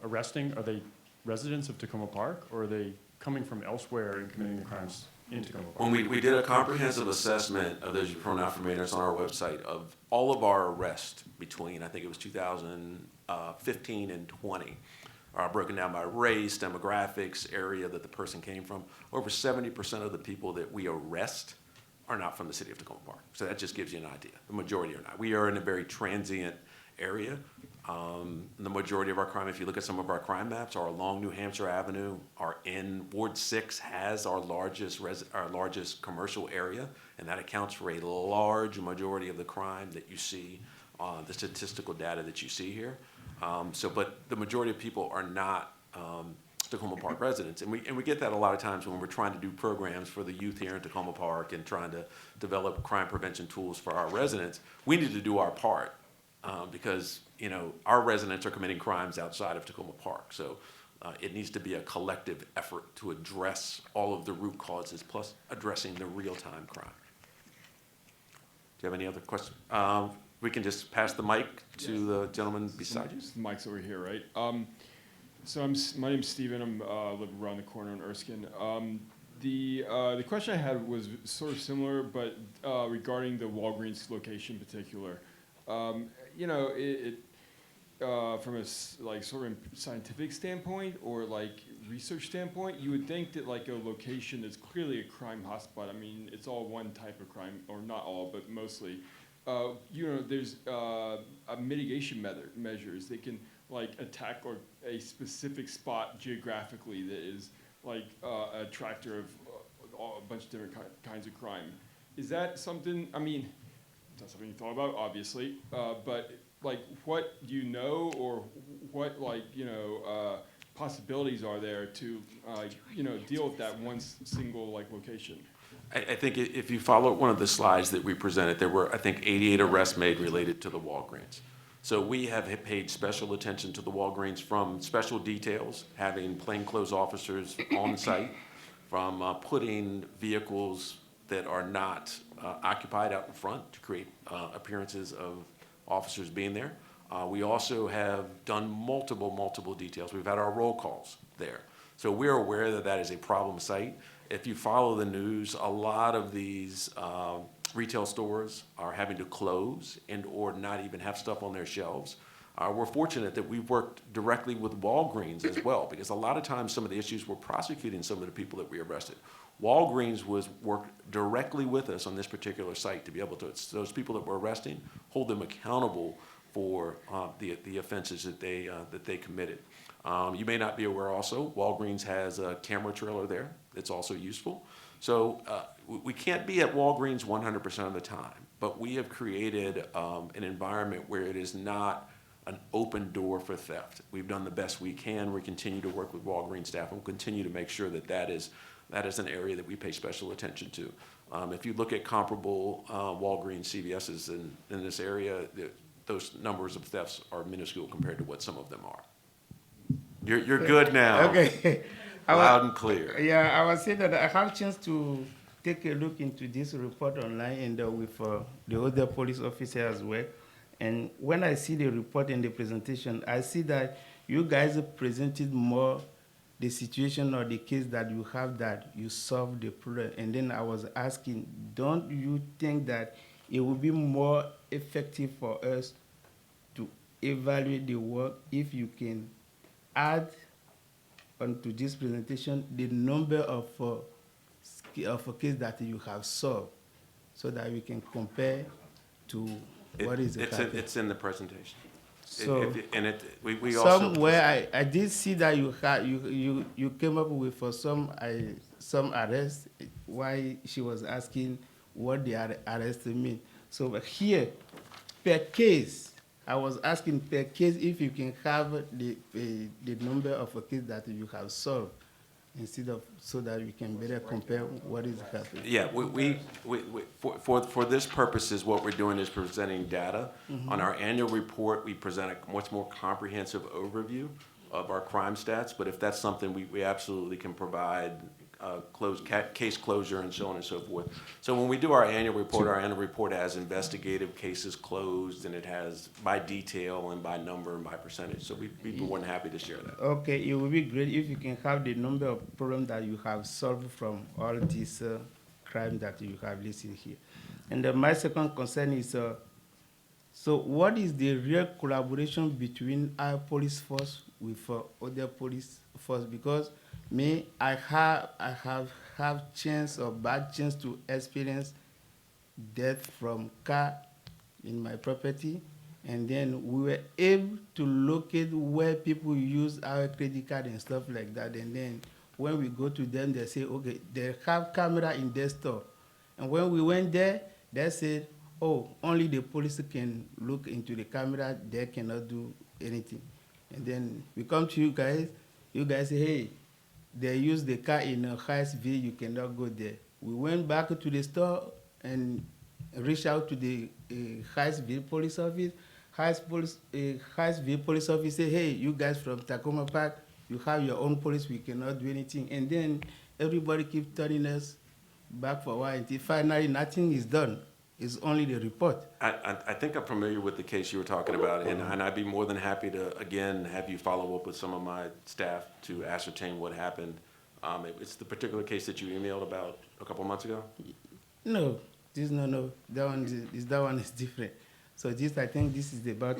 G: arresting, are they residents of Takoma Park, or are they coming from elsewhere and committing the crimes in Takoma Park?
A: When we did a comprehensive assessment of those prone informators on our website of all of our arrests between, I think it was 2015 and 20, broken down by race, demographics, area that the person came from, over 70% of the people that we arrest are not from the city of Takoma Park. So that just gives you an idea. The majority are not. We are in a very transient area. The majority of our crime, if you look at some of our crime maps, are along New Hampshire Avenue, are in Ward 6 has our largest commercial area, and that accounts for a large majority of the crime that you see, the statistical data that you see here. But the majority of people are not Takoma Park residents, and we get that a lot of times when we're trying to do programs for the youth here in Takoma Park and trying to develop crime prevention tools for our residents. We need to do our part because our residents are committing crimes outside of Takoma Park, so it needs to be a collective effort to address all of the root causes, plus addressing the real-time crime. Do you have any other questions? We can just pass the mic to the gentleman beside you.
H: The mic's over here, right? So my name's Steven. I live around the corner in Erskine. The question I had was sort of similar, but regarding the Walgreens location in particular. From a sort of scientific standpoint or like research standpoint, you would think that like a location that's clearly a crime hotspot. I mean, it's all one type of crime, or not all, but mostly. There's mitigation measures. They can like attack or a specific spot geographically that is like a attractor of a bunch of different kinds of crime. Is that something? I mean, it's not something you thought about, obviously, but like, what do you know, or what possibilities are there to deal with that one single location?
A: I think if you follow one of the slides that we presented, there were, I think, 88 arrests made related to the Walgreens. So we have paid special attention to the Walgreens, from special details, having plainclothes officers on site, from putting vehicles that are not occupied out in front to create appearances of officers being there. We also have done multiple details. We've had our roll calls there. So we're aware that that is a problem site. If you follow the news, a lot of these retail stores are having to close and or not even have stuff on their shelves. We're fortunate that we've worked directly with Walgreens as well, because a lot of times some of the issues we're prosecuting some of the people that we arrested. Walgreens worked directly with us on this particular site to be able to, those people that we're arresting, hold them accountable for the offenses that they committed. You may not be aware also, Walgreens has a camera trailer there that's also useful. So we can't be at Walgreens 100% of the time, but we have created an environment where it is not an open door for theft. We've done the best we can. We continue to work with Walgreens staff and we'll continue to make sure that that is an area that we pay special attention to. If you look at comparable Walgreens CVS's in this area, those numbers of thefts are minuscule compared to what some of them are. You're good now.
I: Okay.
A: Loud and clear.
I: Yeah, I was saying that I have a chance to take a look into this report online and with the other police officer as well. And when I see the report and the presentation, I see that you guys presented more the situation or the case that you have that you solved the problem. And then I was asking, don't you think that it would be more effective for us to evaluate the work if you can add onto this presentation the number of a case that you have solved, so that we can compare to what is happening.
A: It's in the presentation.
I: So
A: We also.
I: somewhere I did see that you came up with for some arrests. Why she was asking what the arrest mean. So but here, per case, I was asking per case if you can have the number of a case that you have solved, instead of, so that we can better compare what is happening.
A: Yeah, for this purposes, what we're doing is presenting data. On our annual report, we present a much more comprehensive overview of our crime stats, but if that's something we absolutely can provide, case closure and so on and so forth. So when we do our annual report has investigative cases closed, and it has by detail and by number and by percentage. So we'd be more than happy to share that.
I: Okay, it would be great if you can have the number of problems that you have solved from all these crimes that you have listed here. And my second concern is, so what is the real collaboration between our police force with other police force? Because me, I have chance or bad chance to experience death from car in my property, and then we were able to locate where people use our credit card and stuff like that. And then when we go to them, they say, okay, they have camera in their store. And when we went there, they said, oh, only the police can look into the camera, they cannot do anything. And then we come to you guys say, hey, they use the car in a Highsville, you cannot go there. We went back to the store and reached out to the Highsville police office. Highsville police office say, hey, you guys from Takoma Park, you have your own police, we cannot do anything. And then everybody keeps telling us back for a while until finally nothing is done. It's only the report.
A: I think I'm familiar with the case you were talking about, and I'd be more than happy to, again, have you follow up with some of my staff to ascertain what happened. It's the particular case that you emailed about a couple months ago?
I: No, that one is different. So this, I think this is about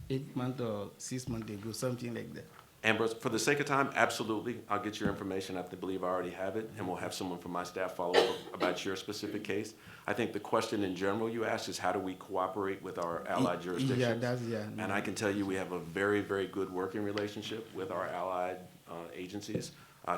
I: 8 months or 6 months ago, something like that.
A: Ambrose, for the sake of time, absolutely. I'll get your information. I believe I already have it, and we'll have someone from my staff follow up about your specific case. I think the question in general you asked is how do we cooperate with our allied jurisdictions?
I: Yeah.
A: And I can tell you we have a very, very good working relationship with our allied agencies.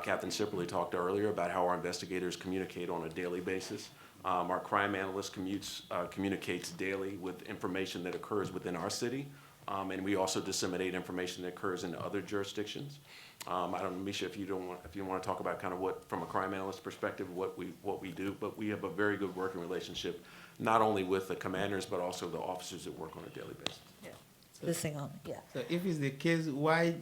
A: Captain Sipperly talked earlier about how our investigators communicate on a daily basis. Our crime analyst communicates daily with information that occurs within our city. And we also disseminate information that occurs in other jurisdictions. I don't know, Misha, if you want to talk about kind of what, from a crime analyst perspective, what we do, but we have a very good working relationship, not only with the commanders, but also the officers that work on a daily basis.
C: Yeah. This thing on, yeah.
I: So if it's the case, why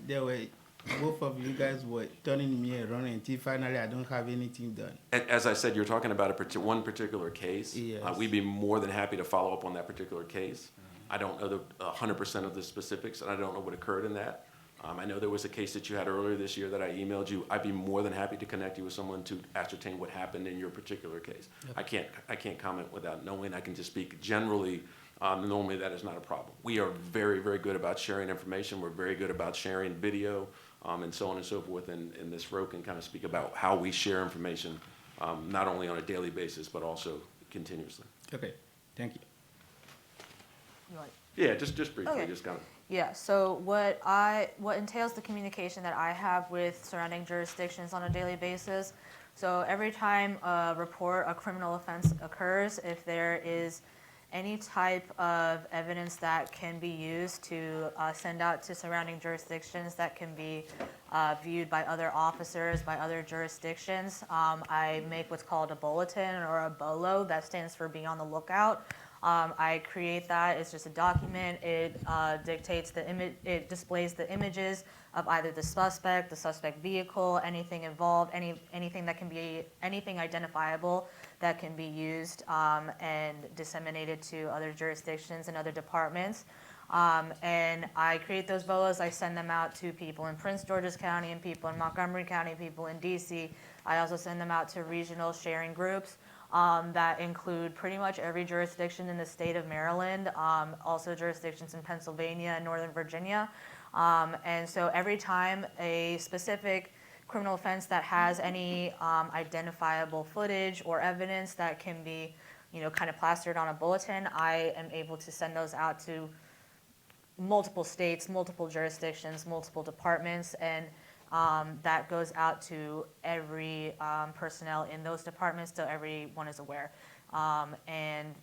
I: both of you guys were turning me around until finally I don't have anything done?
A: As I said, you're talking about one particular case.
I: Yes.
A: We'd be more than happy to follow up on that particular case. I don't know the 100% of the specifics, and I don't know what occurred in that. I know there was a case that you had earlier this year that I emailed you. I'd be more than happy to connect you with someone to ascertain what happened in your particular case. Yep. I can't comment without knowing. I can just speak generally. Normally that is not a problem. We are very, very good about sharing information. We're very good about sharing video, and so on and so forth. And this row can kind of speak about how we share information, not only on a daily basis, but also continuously.
I: Okay, thank you.
A: Yeah, just briefly,
C: Okay.
A: just kind of.
C: Yeah, so what entails the communication that I have with surrounding jurisdictions on a daily basis. So every time a criminal offense occurs, if there is any type of evidence that can be used to send out to surrounding jurisdictions that can be viewed by other officers, by other jurisdictions, I make what's called a bulletin or a BOLO, that stands for Be on the Lookout. I create that. It's just a document. It dictates the image. It displays the images of either the suspect vehicle, anything involved, anything that can be anything identifiable that can be used and disseminated to other jurisdictions and other departments. And I create those BOLOs. I send them out to people in Prince George's County and people in Montgomery County, people in DC. I also send them out to regional sharing groups. that include pretty much every jurisdiction in the state of Maryland, also jurisdictions in Pennsylvania and Northern Virginia. And so every time a specific criminal offense that has any identifiable footage or evidence that can be, kind of plastered on a bulletin, I am able to send those out to multiple states, multiple jurisdictions, multiple departments, and that goes out to every personnel in those departments, so everyone is aware. And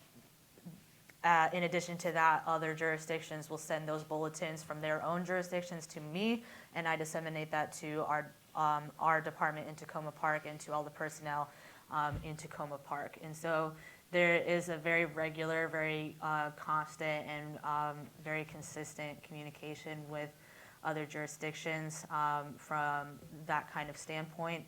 C: in addition to that, other jurisdictions will send those bulletins from their own jurisdictions to me, and I disseminate that to our department in Takoma Park and to all the personnel in Takoma Park. And so there is a very regular, very constant, and very consistent communication with other jurisdictions from that kind of standpoint.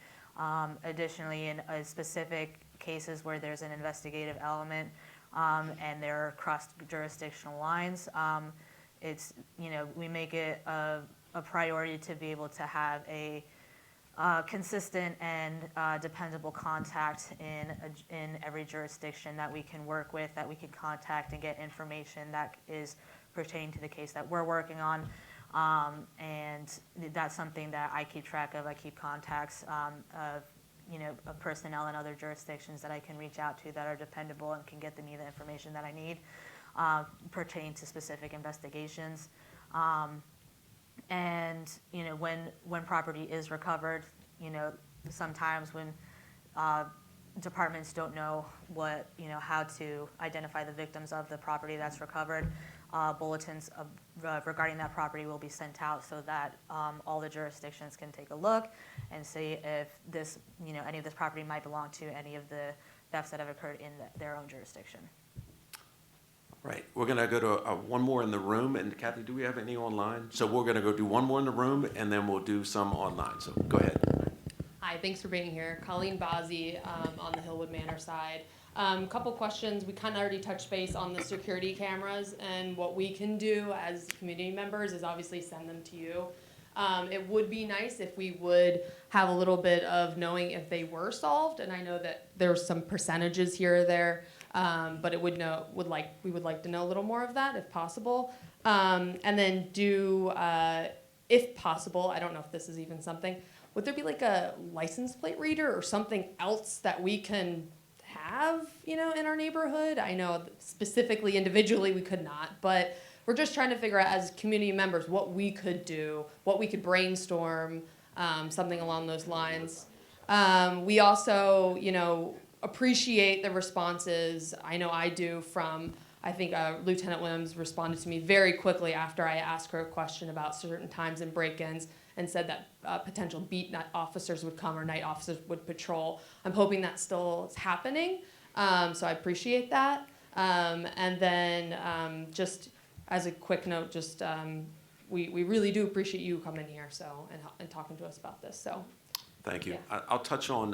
C: Additionally, in specific cases where there's an investigative element and there are cross-jurisdictional lines, it's, we make it a priority to be able to have a consistent and dependable contact in every jurisdiction that we can work with, that we can contact and get information that is pertaining to the case that we're working on. And that's something that I keep track of. I keep contacts of personnel in other jurisdictions that I can reach out to that are dependable and can get me the information that I need pertaining to specific investigations. And when property is recovered, sometimes when departments don't know how to identify the victims of the property that's recovered, bulletins regarding that property will be sent out so that all the jurisdictions can take a look and see if any of this property might belong to any of the thefts that have occurred in their own jurisdiction.
A: Right, we're gonna go to one more in the room, and Cathy, do we have any online? So we're gonna go do one more in the room, and then we'll do some online, so go ahead.
J: Hi, thanks for being here. Colleen Bazzi on the Hillwood Manor side. Couple questions. We kind of already touched base on the security cameras, and what we can do as community members is obviously send them to you. It would be nice if we would have a little bit of knowing if they were solved, and I know that there's some percentages here or there, but we would like to know a little more of that if possible. And then if possible, I don't know if this is even something, would there be like a license plate reader or something else that we can have, in our neighborhood? I know specifically individually we could not, but we're just trying to figure out as community members what we could do, what we could brainstorm, something along those lines. We also, appreciate the responses. I know I do from, I think Lieutenant Williams responded to me very quickly after I asked her a question about certain times in break-ins and said that potential beat officers would come or night officers would patrol. I'm hoping that still is happening, so I appreciate that. And then just as a quick note, we really do appreciate you coming here and talking to us about this. So.
A: Thank you.
J: Yeah.
A: I'll touch on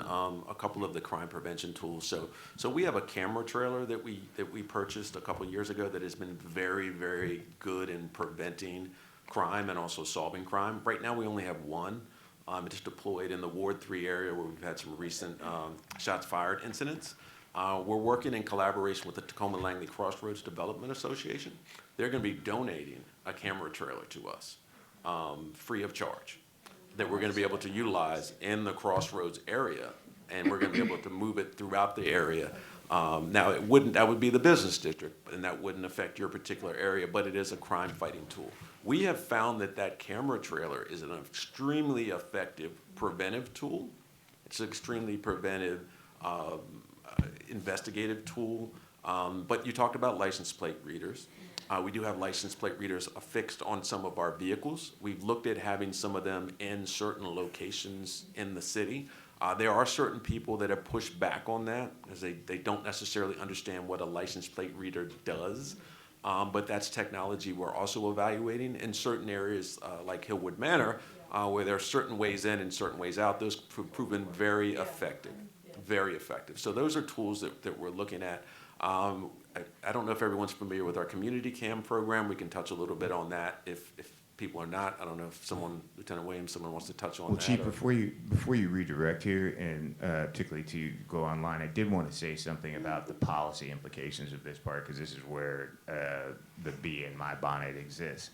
A: a couple of the crime prevention tools. So we have a camera trailer that we purchased a couple years ago that has been very, very good in preventing crime and also solving crime. Right now we only have one. It's deployed in the Ward 3 area where we've had some recent shots fired incidents. We're working in collaboration with the Tacoma Langley Crossroads Development Association. They're going to be donating a camera trailer to us free of charge, that we're going to be able to utilize in the Crossroads area, and we're going to be able to move it throughout the area. Now, that would be the business district, and that wouldn't affect your particular area, but it is a crime-fighting tool. We have found that camera trailer is an extremely effective preventive tool. It's an extremely preventive investigative tool. But you talked about license plate readers. We do have license plate readers affixed on some of our vehicles. We've looked at having some of them in certain locations in the city. There are certain people that have pushed back on that as they don't necessarily understand what a license plate reader does. But that's technology we're also evaluating in certain areas like Hillwood Manor, where there are certain ways in and certain ways out. Those have proven very effective, very effective. So those are tools that we're looking at. I don't know if everyone's familiar with our community cam program. We can touch a little bit on that if people are not. I don't know if Lieutenant Williams, someone wants to touch on
B: Well,
A: that.
B: Chief,
A: or-
B: before you redirect here, and particularly to go online, I did want to say something about the policy implications of this part, because this is where the bee in my bonnet exists.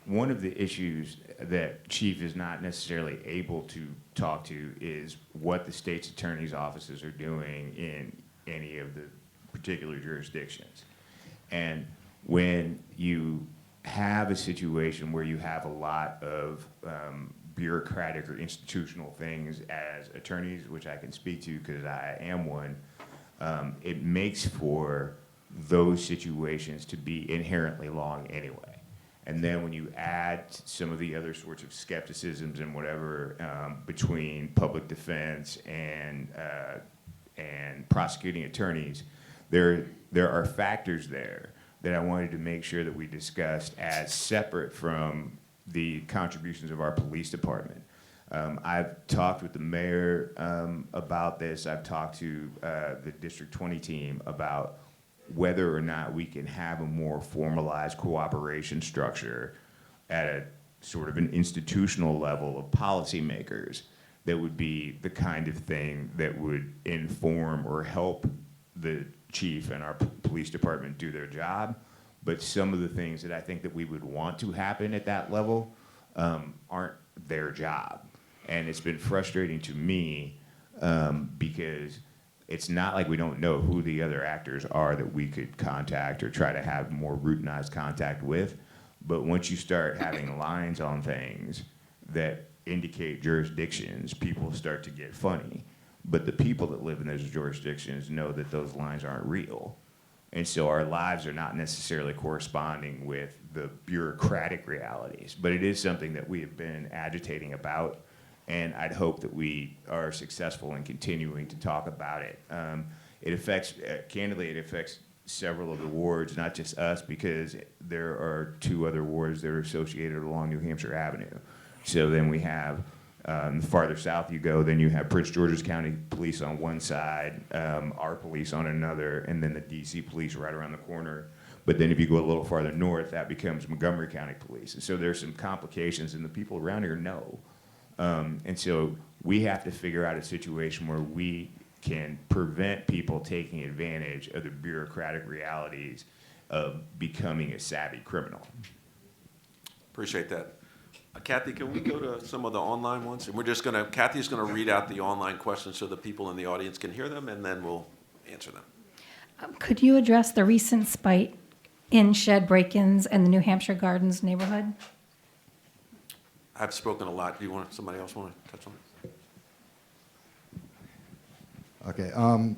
B: One of the issues that Chief is not necessarily able to talk to is what the state's attorney's offices are doing in any of the particular jurisdictions. And when you have a situation where you have a lot of bureaucratic or institutional things as attorneys, which I can speak to because I am one, it makes for those situations to be inherently long anyway. And then when you add some of the other sorts of skepticisms and whatever between public defense and prosecuting attorneys, there are factors there that I wanted to make sure that we discussed as separate from the contributions of our police department. I've talked with the mayor about this. I've talked to the District 20 team about whether or not we can have a more formalized cooperation structure at a sort of an institutional level of policymakers that would be the kind of thing that would inform or help the chief and our police department do their job. But some of the things that I think that we would want to happen at that level aren't their job. And it's been frustrating to me because it's not like we don't know who the other actors are that we could contact or try to have more routinized contact with. But once you start having lines on things that indicate jurisdictions, people start to get funny. But the people that live in those jurisdictions know that those lines aren't real. And so our lives are not necessarily corresponding with the bureaucratic realities. But it is something that we have been agitating about. And I'd hope that we are successful in continuing to talk about it. It affects, candidly, it affects several of the wards, not just us, because there are 2 other wards that are associated along New Hampshire Avenue. So then we have, the farther south you go, then you have Prince George's County Police on one side, our police on another, and then the DC Police right around the corner. But then if you go a little farther north, that becomes Montgomery County Police. And so there's some complications, and the people around here know. And so we have to figure out a situation where we can prevent people taking advantage of the bureaucratic realities of becoming a savvy criminal.
A: Appreciate that. Kathy, can we go to some of the online ones? And Kathy's gonna read out the online questions so the people in the audience can hear them, and then we'll answer them.
K: Could you address the recent spike in shed break-ins in the New Hampshire Gardens neighborhood?
A: I've spoken a lot. Somebody else want to touch on it?
F: Okay,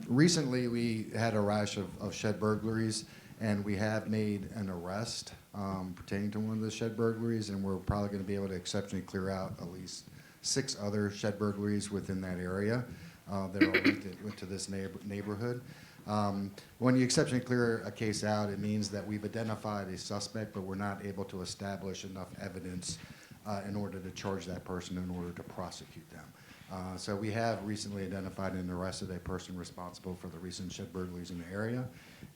F: recently we had a rash of shed burglaries, and we have made an arrest pertaining to one of the shed burglaries, and we're probably going to be able to exceptionally clear out at least 6 other shed burglaries within that area that are linked to this neighborhood. When you exceptionally clear a case out, it means that we've identified a suspect, but we're not able to establish enough evidence in order to charge that person, in order to prosecute them. So we have recently identified and arrested a person responsible for the recent shed burglaries in the area,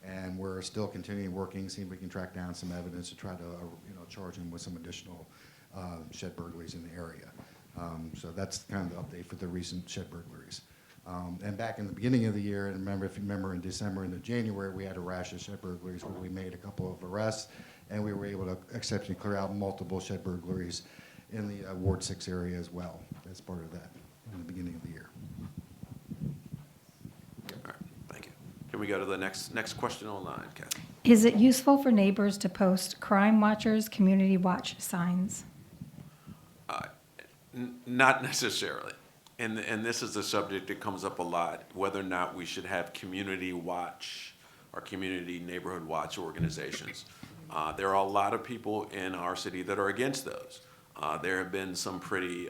F: and we're still continuing working, seeing if we can track down some evidence to try to charge him with some additional shed burglaries in the area. So that's kind of the update for the recent shed burglaries. And back in the beginning of the year, and if you remember in December and January, we had a rash of shed burglaries where we made a couple of arrests, and we were able to exceptionally clear out multiple shed burglaries in the Ward 6 area as well, as part of that in the beginning of the year.
A: All right, thank you. Can we go to the next question online, Kathy?
K: Is it useful for neighbors to post crime watchers, community watch signs?
A: Not necessarily. And this is a subject that comes up a lot, whether or not we should have community watch or community neighborhood watch organizations. There are a lot of people in our city that are against those. There have been some pretty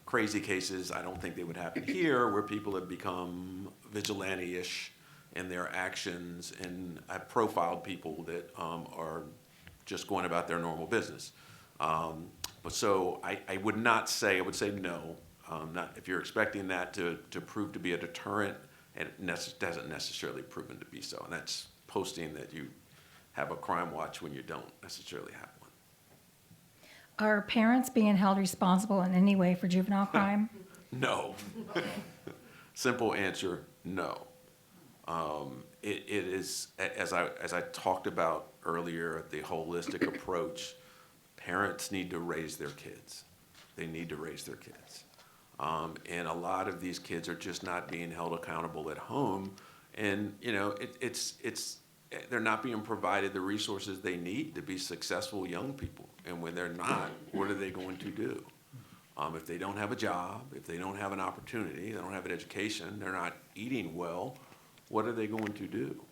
A: crazy cases, I don't think they would happen here, where people have become vigilante-ish in their actions and have profiled people that are just going about their normal business. But so I would not say, I would say no. Not if you're expecting that to prove to be a deterrent, and it hasn't necessarily proven to be so. And that's posting that you have a crime watch when you don't necessarily have one.
K: Are parents being held responsible in any way for juvenile crime?
A: No. Simple answer, no. It is, as I talked about earlier, the holistic approach, parents need to raise their kids. They need to raise their kids. And a lot of these kids are just not being held accountable at home. And, you know, they're not being provided the resources they need to be successful young people. And when they're not, what are they going to do? If they don't have a job, if they don't have an opportunity, they don't have an education, they're not eating well, what are they going to do?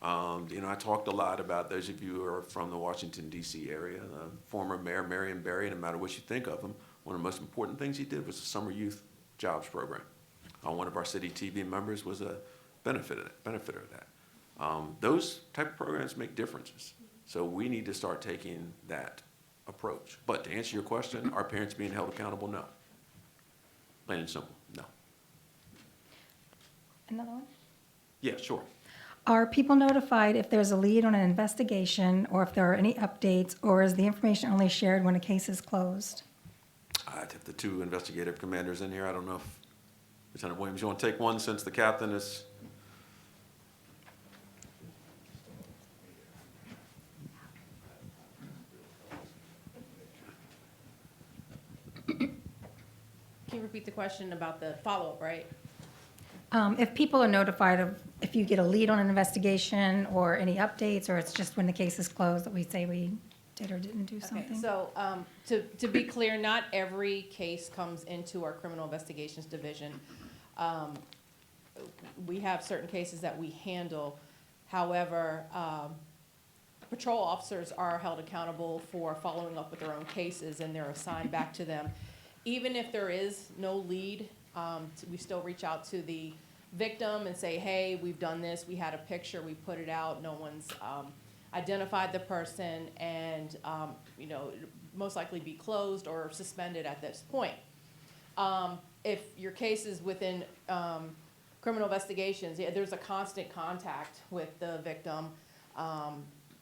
A: You know, I talked a lot about, those of you who are from the Washington, D.C. area, the former Mayor Marion Barry, no matter what you think of him, one of the most important things he did was the Summer Youth Jobs Program. One of our city TV members was a benefiter of that. Those type of programs make differences. So we need to start taking that approach. But to answer your question, are parents being held accountable? No. Plain and simple, no.
K: Another one?
A: Yeah, sure.
K: Are people notified if there's a lead on an investigation or if there are any updates, or is the information only shared when a case is closed?
A: I have the two investigative commanders in here. I don't know if, Lieutenant Williams, you want to take one since the captain is?
L: Can you repeat the question about the follow-up, right?
K: If people are notified of, if you get a lead on an investigation or any updates, or it's just when the case is closed that we say we did or didn't do
L: Okay,
K: something?
L: so, to be clear, not every case comes into our criminal investigations division. We have certain cases that we handle. However, patrol officers are held accountable for following up with their own cases, and they're assigned back to them. Even if there is no lead, we still reach out to the victim and say, hey, we've done this, we had a picture, we put it out, no one's identified the person, and you know, most likely be closed or suspended at this point. If your case is within criminal investigations, yeah, there's a constant contact with the victim,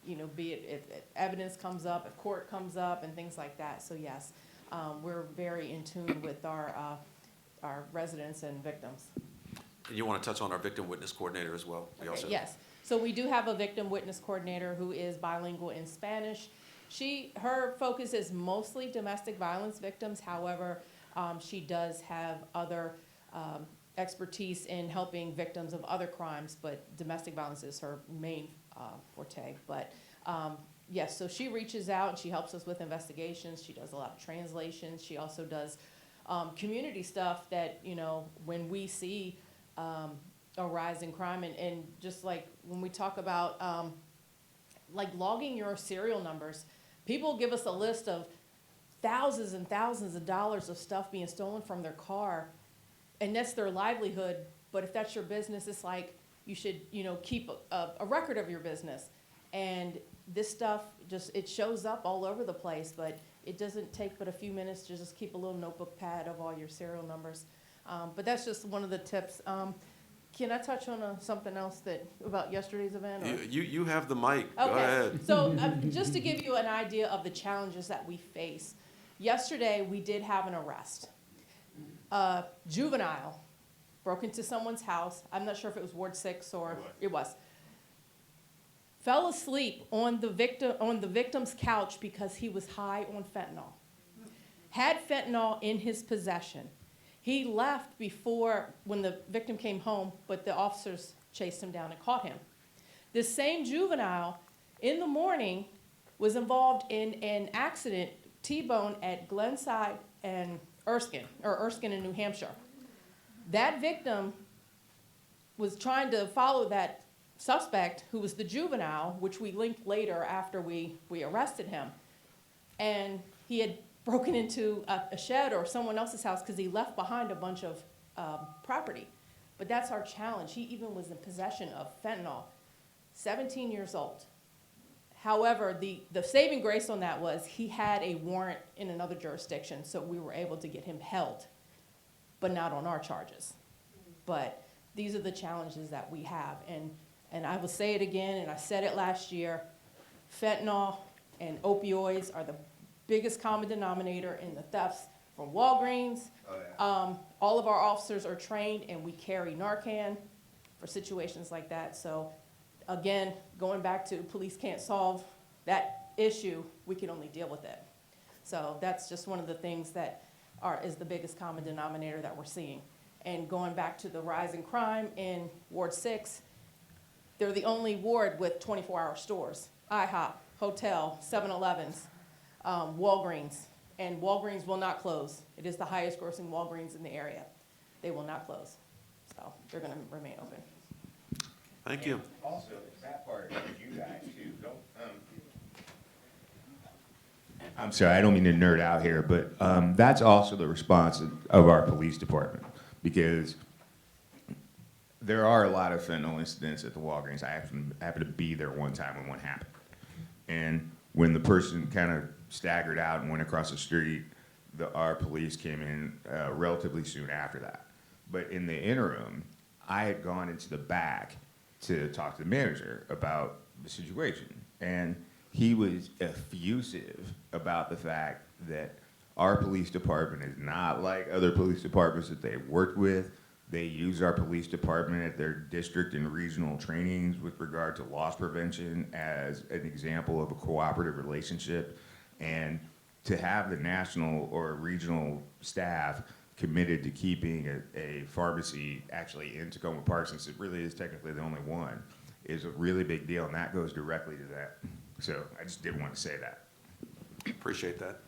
L: you know, be it if evidence comes up, if court comes up, and things like that. So yes, we're very in tune with our residents and victims.
A: You want to touch on our victim witness coordinator as well? We also-
L: Yes, so we do have a victim witness coordinator who is bilingual in Spanish. Her focus is mostly domestic violence victims. However, she does have other expertise in helping victims of other crimes, but domestic violence is her main forte. But yes, so she reaches out and she helps us with investigations. She does a lot of translations. She also does community stuff that, you know, when we see a rise in crime, and just like when we talk about like logging your serial numbers, people give us a list of thousands and thousands of dollars of stuff being stolen from their car, and that's their livelihood. But if that's your business, it's like you should, you know, keep a record of your business. And this stuff it shows up all over the place, but it doesn't take but a few minutes to just keep a little notebook pad of all your serial numbers. But that's just one of the tips. Can I touch on something else about yesterday's event? Or?
A: You have the mic. Go
L: Okay.
A: ahead.
L: So just to give you an idea of the challenges that we face, yesterday we did have an arrest. Juvenile broke into someone's house. I'm not sure if it was Ward 6 or it was. Fell asleep on the victim's couch because he was high on fentanyl. Had fentanyl in his possession. He left when the victim came home, but the officers chased him down and caught him. This same juvenile, in the morning, was involved in an accident, T-bone at Glenside and Erskine in New Hampshire. That victim was trying to follow that suspect, who was the juvenile, which we linked later after we arrested him. And he had broken into a shed or someone else's house because he left behind a bunch of property. But that's our challenge. He even was in possession of fentanyl, 17 years old. However, the saving grace on that was he had a warrant in another jurisdiction, so we were able to get him held, but not on our charges. But these are the challenges that we have. And I will say it again, and I said it last year, fentanyl and opioids are the biggest common denominator in the thefts from Walgreens. All of our officers are trained and we carry Narcan for situations like that. So again, going back to police can't solve that issue, we can only deal with it. So that's just one of the things that is the biggest common denominator that we're seeing. And going back to the rise in crime in Ward 6, they're the only ward with 24-hour stores. IHOP, hotel, 7-Elevens, Walgreens, and Walgreens will not close. It is the highest grossing Walgreens in the area. They will not close. So they're gonna remain open.
A: Thank you.
B: And also, that part is you guys too. I'm sorry, I don't mean to nerd out here, but that's also the response of our police department, because there are a lot of fentanyl incidents at the Walgreens. I happened to be there one time when one happened. And when the person kind of staggered out and went across the street, our police came in relatively soon after that. But in the interim, I had gone into the back to talk to the manager about the situation. And he was effusive about the fact that our police department is not like other police departments that they've worked with. They use our police department at their district and regional trainings with regard to loss prevention as an example of a cooperative relationship. And to have the national or regional staff committed to keeping a pharmacy actually in Takoma Park, since it really is technically the only one, is a really big deal, and that goes directly to that. So I just did want to say that.
A: Appreciate that.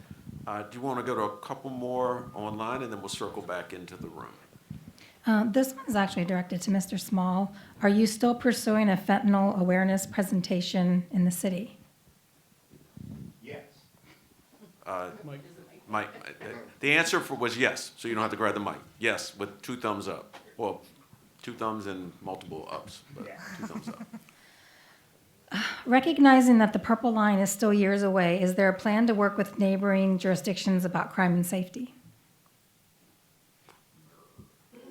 A: Do you want to go to a couple more online, and then we'll circle back into the room?
K: This one is actually directed to Mr. Small. Are you still pursuing a fentanyl awareness presentation in the city?
B: Yes.
A: Mike, the answer was yes, so you don't have to grab the mic. Yes, with 2 thumbs up. Well, 2 thumbs and multiple ups, but 2 thumbs up.
K: Recognizing that the purple line is still years away, is there a plan to work with neighboring jurisdictions about crime and safety?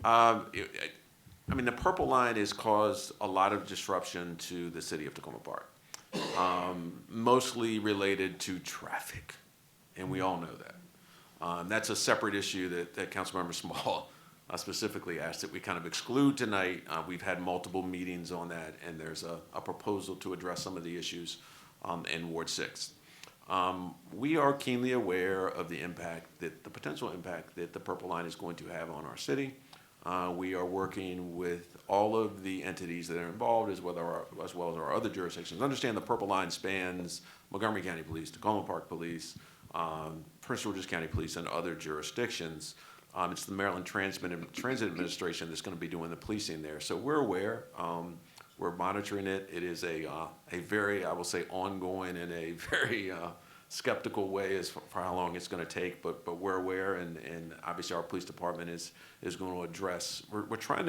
A: I mean, the purple line has caused a lot of disruption to the city of Takoma Park, mostly related to traffic, and we all know that. That's a separate issue that Councilmember Small specifically asked that we kind of exclude tonight. We've had multiple meetings on that, and there's a proposal to address some of the issues in Ward 6. We are keenly aware of the potential impact that the purple line is going to have on our city. We are working with all of the entities that are involved, as well as our other jurisdictions. Understand the purple line spans Montgomery County Police, Takoma Park Police, Prince George's County Police, and other jurisdictions. It's the Maryland Transit Administration that's going to be doing the policing there. So we're aware. We're monitoring it. It is a very, I will say, ongoing and a very skeptical way as for how long it's going to take, but we're aware, and obviously our police department is going to address. What we're trying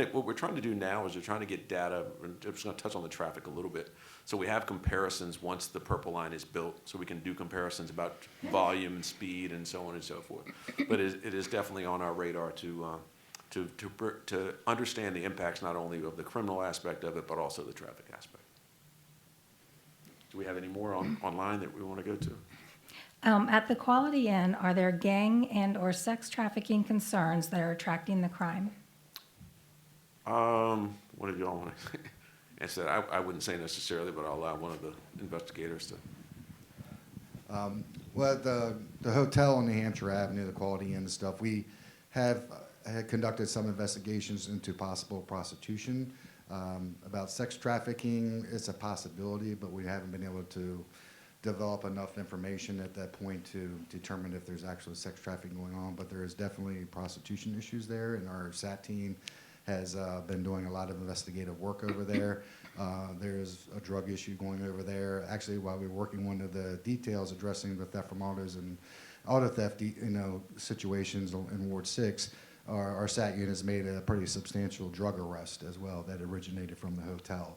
A: to do now is we're trying to get data. I'm just going to touch on the traffic a little bit. So we have comparisons once the purple line is built, so we can do comparisons about volume and speed and so on and so forth. But it is definitely on our radar to understand the impacts not only of the criminal aspect of it, but also the traffic aspect. Do we have any more online that we want to go to?
K: At the Quality Inn, are there gang and/or sex trafficking concerns that are attracting the crime?
A: What do y'all want to answer that? I wouldn't say necessarily, but I'll allow one of the investigators to.
F: Well, the hotel on New Hampshire Avenue, the Quality Inn and stuff, we have had conducted some investigations into possible prostitution. About sex trafficking, it's a possibility, but we haven't been able to develop enough information at that point to determine if there's actually sex trafficking going on. But there is definitely prostitution issues there, and our SAT team has been doing a lot of investigative work over there. There's a drug issue going over there. Actually, while we were working one of the details addressing the theft from autos and auto theft, situations in Ward 6, our SAT unit has made a pretty substantial drug arrest as well that originated from the hotel.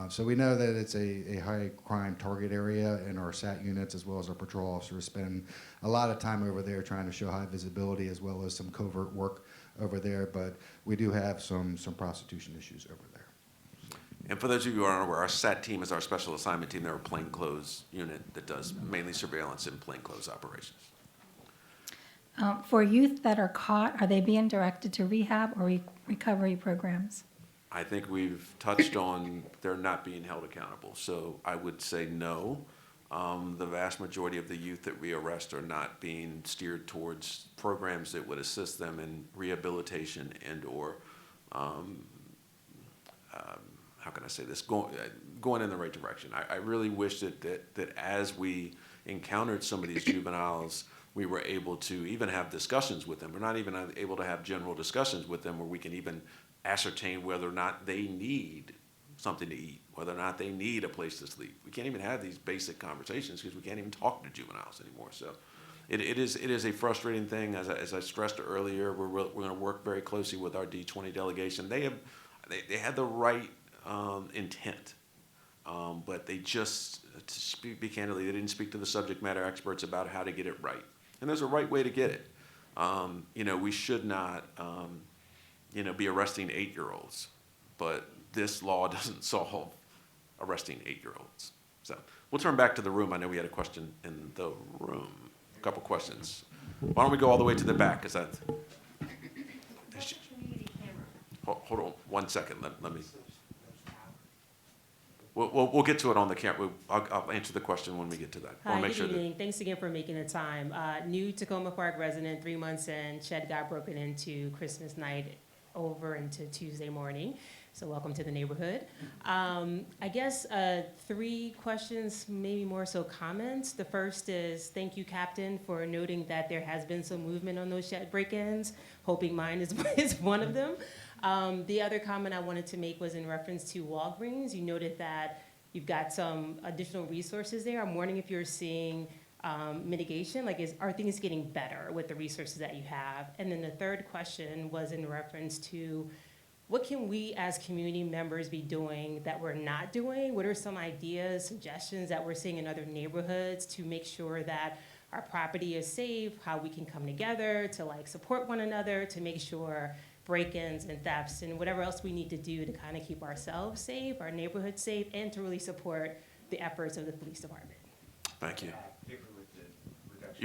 F: So we know that it's a high crime target area, and our SAT units as well as our patrol officers spend a lot of time over there trying to show high visibility as well as some covert work over there. But we do have some prostitution issues over there.
A: And for those of you who aren't aware, our SAT team is our special assignment team. They're a plainclothes unit that does mainly surveillance and plainclothes operations.
K: For youth that are caught, are they being directed to rehab or recovery programs?
A: I think we've touched on they're not being held accountable, so I would say no. The vast majority of the youth that we arrest are not being steered towards programs that would assist them in rehabilitation and/or how can I say this, going in the right direction. I really wish that as we encountered some of these juveniles, we were able to even have discussions with them. We're not even able to have general discussions with them where we can even ascertain whether or not they need something to eat, whether or not they need a place to sleep. We can't even have these basic conversations because we can't even talk to juveniles anymore. So it is a frustrating thing. As I stressed earlier, we're going to work very closely with our D20 delegation. They had the right intent, but they just, to be candidly, they didn't speak to the subject matter experts about how to get it right. And there's a right way to get it. We should not, be arresting 8-year-olds, but this law doesn't solve arresting 8-year-olds. So we'll turn back to the room. I know we had a question in the room, a couple questions. Why don't we go all the way to the back? Is that? Hold on 1 second. Let me. We'll get to it on the camera. I'll answer the question when we get to that.
M: Hi, good evening. Thanks again for making the time. New Takoma Park resident, 3 months in. Shed got broken into Christmas night over into Tuesday morning. So welcome to the neighborhood. I guess 3 questions, maybe more so comments. The first is thank you, Captain, for noting that there has been some movement on those shed break-ins. Hoping mine is one of them. The other comment I wanted to make was in reference to Walgreens. You noted that you've got some additional resources there. I'm wondering if you're seeing mitigation, are things getting better with the resources that you have? And then the third question was in reference to what can we as community members be doing that we're not doing? What are some ideas, suggestions that we're seeing in other neighborhoods to make sure that our property is safe, how we can come together to support one another, to make sure break-ins and thefts and whatever else we need to do to kind of keep ourselves safe, our neighborhood safe, and to really support the efforts of the police department.
A: Thank you.
B: Particularly with the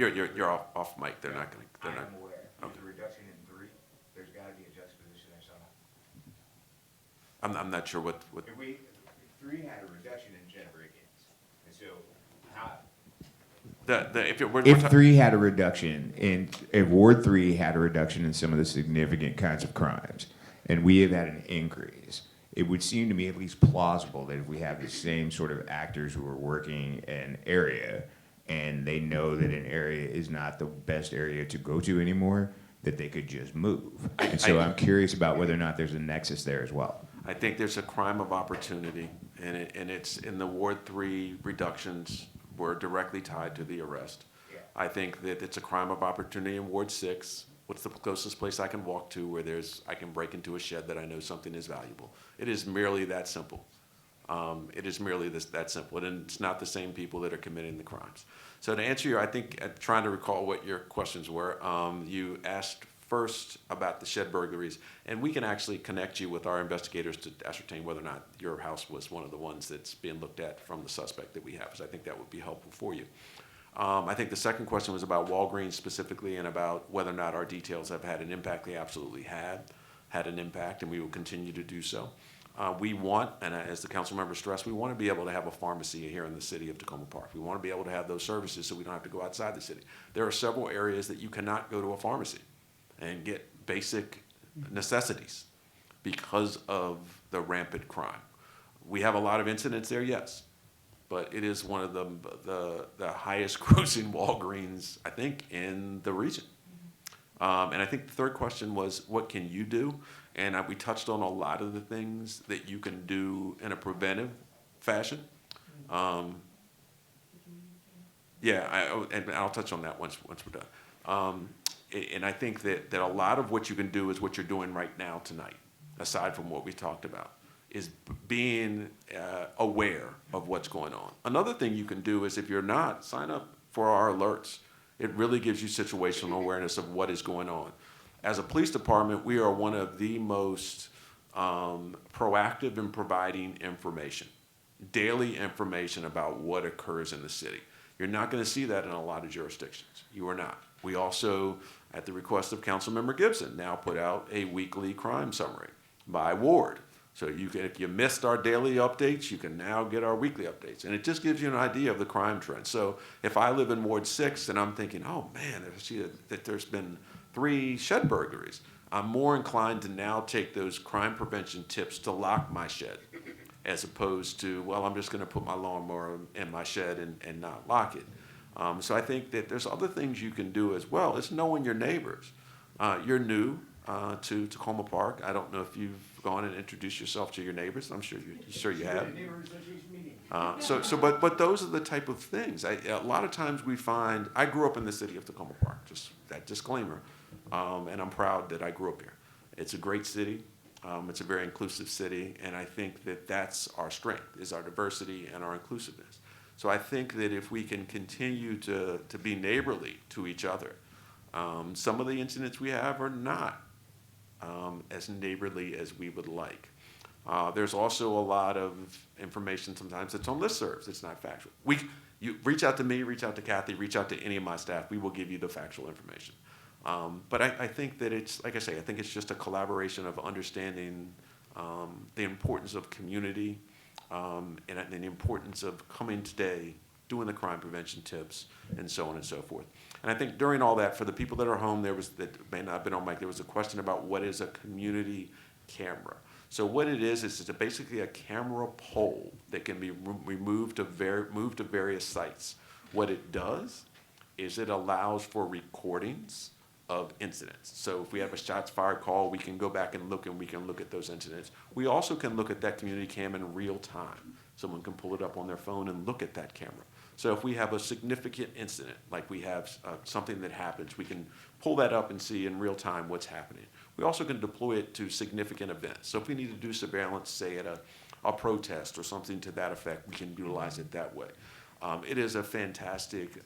B: reduction.
A: You're off mic. They're not going to.
B: I'm aware. With the reduction in 3, there's got to be a juxtaposition there somehow.
A: I'm not sure what.
B: If 3 had a reduction in gen break-ins, and so how? If 3 had a reduction if Ward 3 had a reduction in some of the significant kinds of crimes, and we have had an increase, it would seem to me at least plausible that if we have the same sort of actors who are working an area, and they know that an area is not the best area to go to anymore, that they could just move. And so I'm curious about whether or not there's a nexus there as well.
A: I think there's a crime of opportunity, and it's in the Ward 3 reductions were directly tied to the arrest. Yeah. I think that it's a crime of opportunity in Ward 6. What's the closest place I can walk to where I can break into a shed that I know something is valuable? It is merely that simple. It is merely that simple, and it's not the same people that are committing the crimes. So to answer I think trying to recall what your questions were, you asked first about the shed burglaries, and we can actually connect you with our investigators to ascertain whether or not your house was one of the ones that's being looked at from the suspect that we have, because I think that would be helpful for you. I think the second question was about Walgreens specifically and about whether or not our details have had an impact. They absolutely had an impact, and we will continue to do so. We want, and as the council member stressed, we want to be able to have a pharmacy here in the city of Takoma Park. We want to be able to have those services so we don't have to go outside the city. There are several areas that you cannot go to a pharmacy and get basic necessities because of the rampant crime. We have a lot of incidents there, yes, but it is one of the highest grossing Walgreens, I think, in the region. And I think the third question was, what can you do? And we touched on a lot of the things that you can do in a preventive fashion. And I'll touch on that once we're done. And I think that a lot of what you can do is what you're doing right now tonight, aside from what we talked about, is being aware of what's going on. Another thing you can do is, if you're not, sign up for our alerts. It really gives you situational awareness of what is going on. As a police department, we are one of the most proactive in providing information, daily information about what occurs in the city. You're not going to see that in a lot of jurisdictions. You are not. We also, at the request of Councilmember Gibson, now put out a weekly crime summary by ward. So you can, if you missed our daily updates, you can now get our weekly updates. And it just gives you an idea of the crime trend. So if I live in Ward 6 and I'm thinking, oh man, there's been 3 shed burglaries, I'm more inclined to now take those crime prevention tips to lock my shed, as opposed to, well, I'm just going to put my lawnmower in my shed and not lock it. So I think that there's other things you can do as well. It's knowing your neighbors. You're new to Takoma Park. I don't know if you've gone and introduced yourself to your neighbors. I'm sure you have. But those are the type of things. A lot of times we find, I grew up in the city of Takoma Park, just that disclaimer, and I'm proud that I grew up here. It's a great city. It's a very inclusive city, and I think that that's our strength, is our diversity and our inclusiveness. So I think that if we can continue to be neighborly to each other, some of the incidents we have are not as neighborly as we would like. There's also a lot of information sometimes that's on listservs. It's not factual. You reach out to me, reach out to Cathy, reach out to any of my staff. We will give you the factual information. But I think that it's, like I say, I think it's just a collaboration of understanding the importance of community and the importance of coming today, doing the crime prevention tips, and so on and so forth. And I think during all that, for the people that are home, that may not have been on mic, there was a question about what is a community camera. So what it is it's basically a camera pole that can be moved to various sites. What it does is it allows for recordings of incidents. So if we have a shots fired call, we can go back and we can look at those incidents. We also can look at that community cam in real time. Someone can pull it up on their phone and look at that camera. So if we have a significant incident, like we have something that happens, we can pull that up and see in real time what's happening. We also can deploy it to significant events. So if we need to do surveillance, say at a protest or something to that effect, we can utilize it that way. It is a fantastic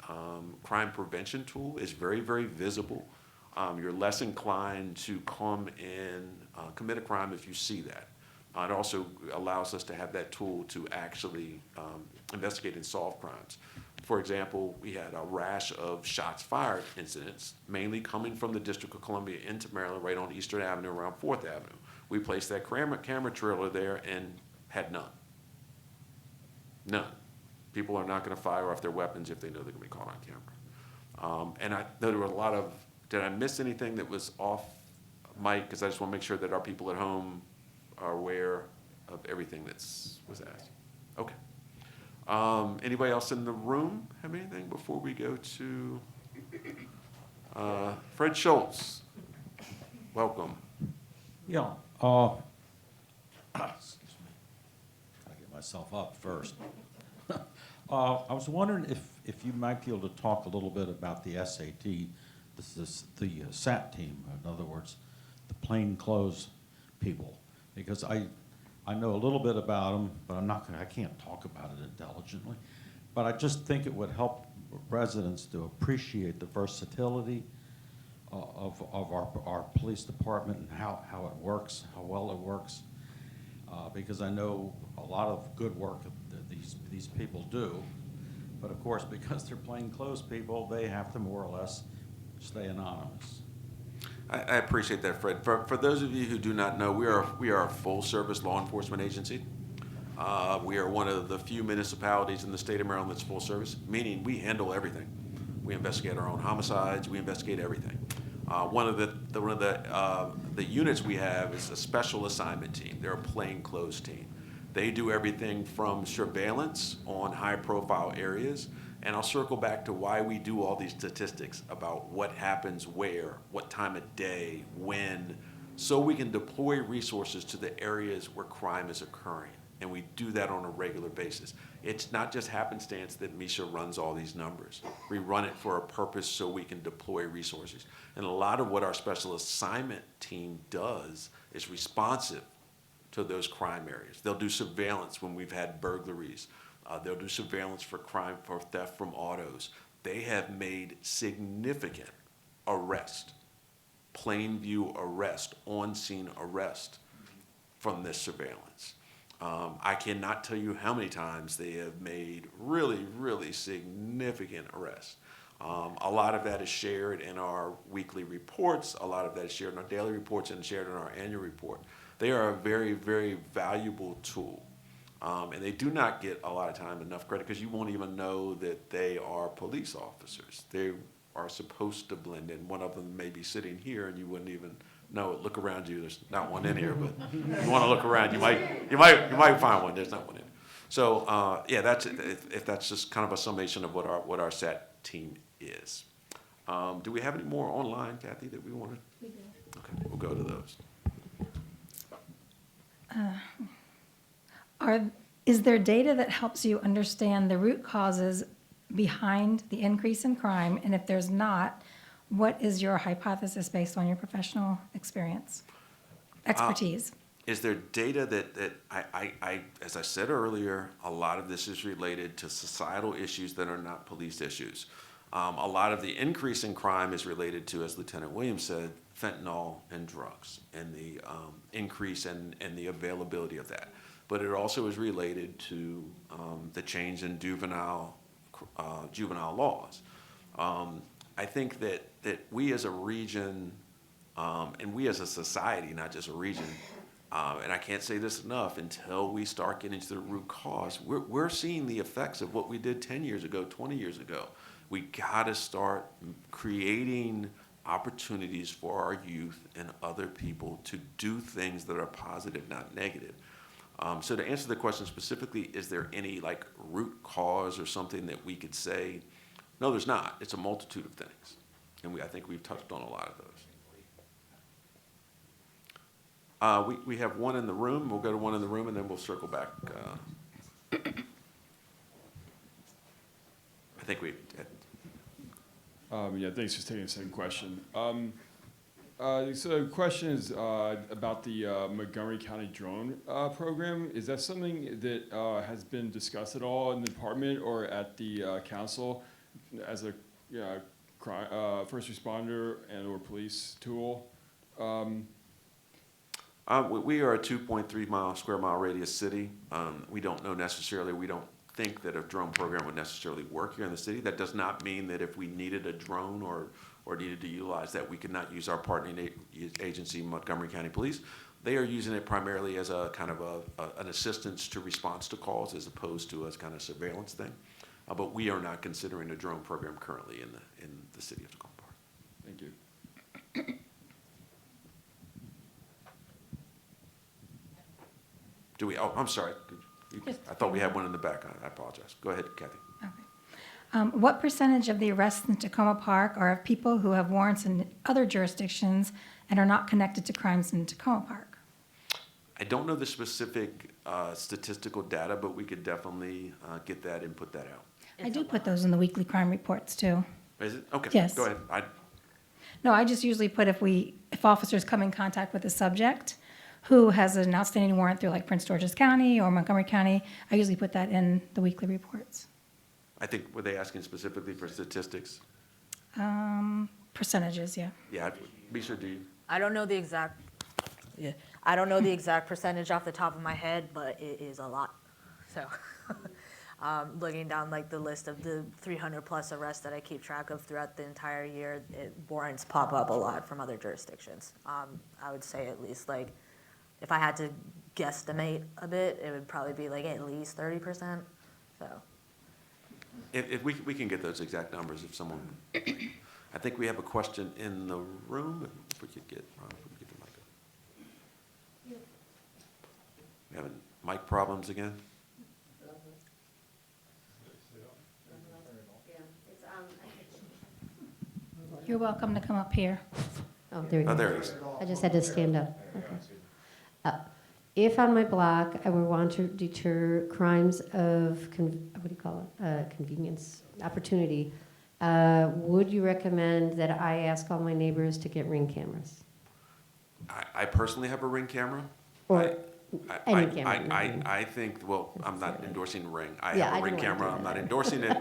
A: crime prevention tool. It's very, very visible. You're less inclined to come and commit a crime if you see that. It also allows us to have that tool to actually investigate and solve crimes. For example, we had a rash of shots fired incidents, mainly coming from the District of Columbia into Maryland, right on Eastern Avenue, around 4th Avenue. We placed that camera trailer there and had none. None. People are not going to fire off their weapons if they know they're going to be caught on camera. And I know there were a lot of, did I miss anything that was off mic? Because I just want to make sure that our people at home are aware of everything that was asked. Okay. Anybody else in the room have anything before we go to Fred Schultz? Welcome.
N: Yeah. Excuse me. Gotta get myself up first. I was wondering if you might be able to talk a little bit about the SAT, the SAT team, in other words, the plainclothes people, because I know a little bit about them, but I can't talk about it intelligently. But I just think it would help residents to appreciate the versatility of our police department and how it works, how well it works. Because I know a lot of good work that these people do, but of course, because they're plainclothes people, they have to more or less stay anonymous.
A: I appreciate that, Fred. For those of you who do not know, we are a full-service law enforcement agency. We are one of the few municipalities in the state of Maryland that's full service, meaning we handle everything. We investigate our own homicides. We investigate everything. One of the units we have is a special assignment team. They're a plainclothes team. They do everything from surveillance on high-profile areas, and I'll circle back to why we do all these statistics about what happens where, what time of day, when, so we can deploy resources to the areas where crime is occurring. And we do that on a regular basis. It's not just happenstance that Misha runs all these numbers. We run it for a purpose so we can deploy resources. And a lot of what our special assignment team does is responsive to those crime areas. They'll do surveillance when we've had burglaries. They'll do surveillance for crime, for theft from autos. They have made significant arrest, plain view arrest, on-scene arrest from this surveillance. I cannot tell you how many times they have made really, really significant arrests. A lot of that is shared in our weekly reports. A lot of that is shared in our daily reports and shared in our annual report. They are a very, very valuable tool. And they do not get a lot of time enough credit because you won't even know that they are police officers. They are supposed to blend in. One of them may be sitting here and you wouldn't even know it. Look around you. There's not one in here, but you want to look around. You might find one. There's not one in. So yeah, that's if that's just kind of a summation of what our SAT team is. Do we have any more online, Kathy, that we want to? We do. Okay, we'll go to those.
K: Is there data that helps you understand the root causes behind the increase in crime? And if there's not, what is your hypothesis based on your professional experience, expertise?
A: Is there data that as I said earlier, a lot of this is related to societal issues that are not police issues. A lot of the increase in crime is related to, as Lieutenant Williams said, fentanyl and drugs and the increase and the availability of that. But it also is related to the change in juvenile laws. I think that we as a region and we as a society, not just a region, and I can't say this enough, until we start getting to the root cause, we're seeing the effects of what we did 10 years ago, 20 years ago. We gotta start creating opportunities for our youth and other people to do things that are positive, not negative. So to answer the question specifically, is there any like root cause or something that we could say? No, there's not. It's a multitude of things. And I think we've touched on a lot of those. We have one in the room. We'll go to one in the room and then we'll circle back. I think we.
H: Yeah, thanks for taking the second question. So the question is about the Montgomery County drone program. Is that something that has been discussed at all in the department or at the council as a first responder and or police tool?
A: We are a 2.3 square mile radius city. We don't know necessarily, we don't think that a drone program would necessarily work here in the city. That does not mean that if we needed a drone or needed to utilize that, we could not use our partnering agency, Montgomery County Police. They are using it primarily as a kind of an assistance to response to calls as opposed to as kind of surveillance thing. But we are not considering a drone program currently in the city of Takoma Park.
H: Thank you.
A: Do we? Oh, I'm sorry. I thought we had one in the back. I apologize. Go ahead, Kathy.
K: What percentage of the arrests in Takoma Park are of people who have warrants in other jurisdictions and are not connected to crimes in Takoma Park?
A: I don't know the specific statistical data, but we could definitely get that and put that out.
K: I do put those in the weekly crime reports too.
A: Is it? Okay.
K: Yes.
A: Go ahead.
K: No, I just usually put if officers come in contact with a subject who has an outstanding warrant through like Prince George's County or Montgomery County, I usually put that in the weekly reports.
A: I think, were they asking specifically for statistics?
K: Percentages, yeah.
A: Yeah, Misha, do you?
C: I don't know the exact percentage off the top of my head, but it is a lot. So looking down like the list of the 300 plus arrests that I keep track of throughout the entire year, warrants pop up a lot from other jurisdictions. I would say at least like, if I had to guesstimate a bit, it would probably be like at least 30%. So.
A: If we can get those exact numbers, if someone, I think we have a question in the room. If we could get the mic up. We having mic problems again?
K: You're welcome to come up here.
E: Oh, there you go.
A: Oh, there it is.
E: I just had to stand up. Okay. If on my block I would want to deter crimes of, convenience, opportunity, would you recommend that I ask all my neighbors to get Ring cameras?
A: I personally have a Ring camera.
E: Or Any camera, I mean.
A: I think, well, I'm not
E: Necessarily.
A: endorsing Ring. I
E: Yeah,
A: have
E: I
A: a Ring
E: didn't wanna
A: camera,
E: do
A: I'm
E: that
A: not
E: either.
A: endorsing it.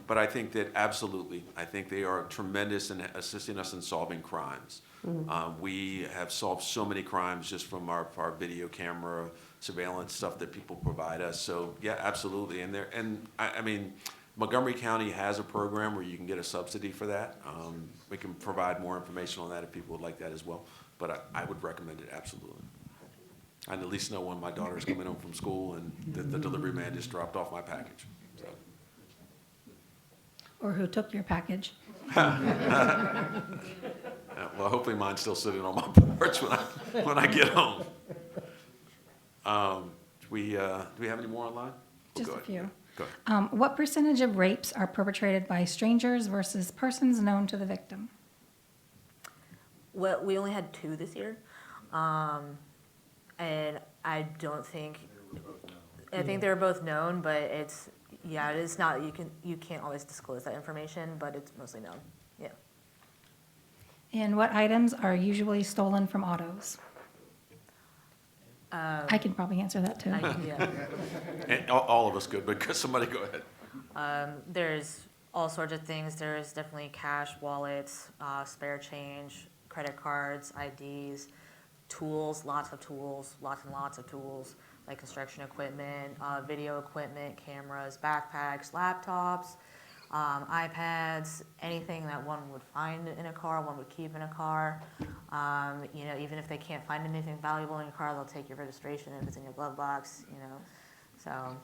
A: But I think that absolutely, I think they are tremendous in assisting us in solving crimes. We have solved so many crimes just from our video camera surveillance stuff that people provide us. So, yeah, absolutely. And I mean, Montgomery County has a program where you can get a subsidy for that. We can provide more information on that if people would like that as well. But I would recommend it, absolutely. I at least know when my daughter's coming home from school and the delivery man just dropped off my package. So,
K: Or who took your package?
A: yeah, well, hopefully mine's still sitting on my porch when I get home. Do we have any more online? Oh,
K: Just
A: go
K: a
A: ahead.
K: few.
A: Go ahead.
K: What percentage of rapes are perpetrated by strangers versus persons known to the victim?
C: Well, we only had 2 this year. And I don't think, I think they were both known, but it's, yeah, it is not, you can't always disclose that information, but it's mostly known, yeah.
K: And what items are usually stolen from autos? I can probably answer that too.
C: Yeah.
A: And all of us could, but somebody go ahead.
C: There's all sorts of things. There's definitely cash, wallets, spare change, credit cards, IDs, tools, lots and lots of tools, like construction equipment, video equipment, cameras, backpacks, laptops, iPads, anything that one would find in a car, one would keep in a car. You know, even if they can't find anything valuable in your car, they'll take your registration if it's in your glove box, you know. So,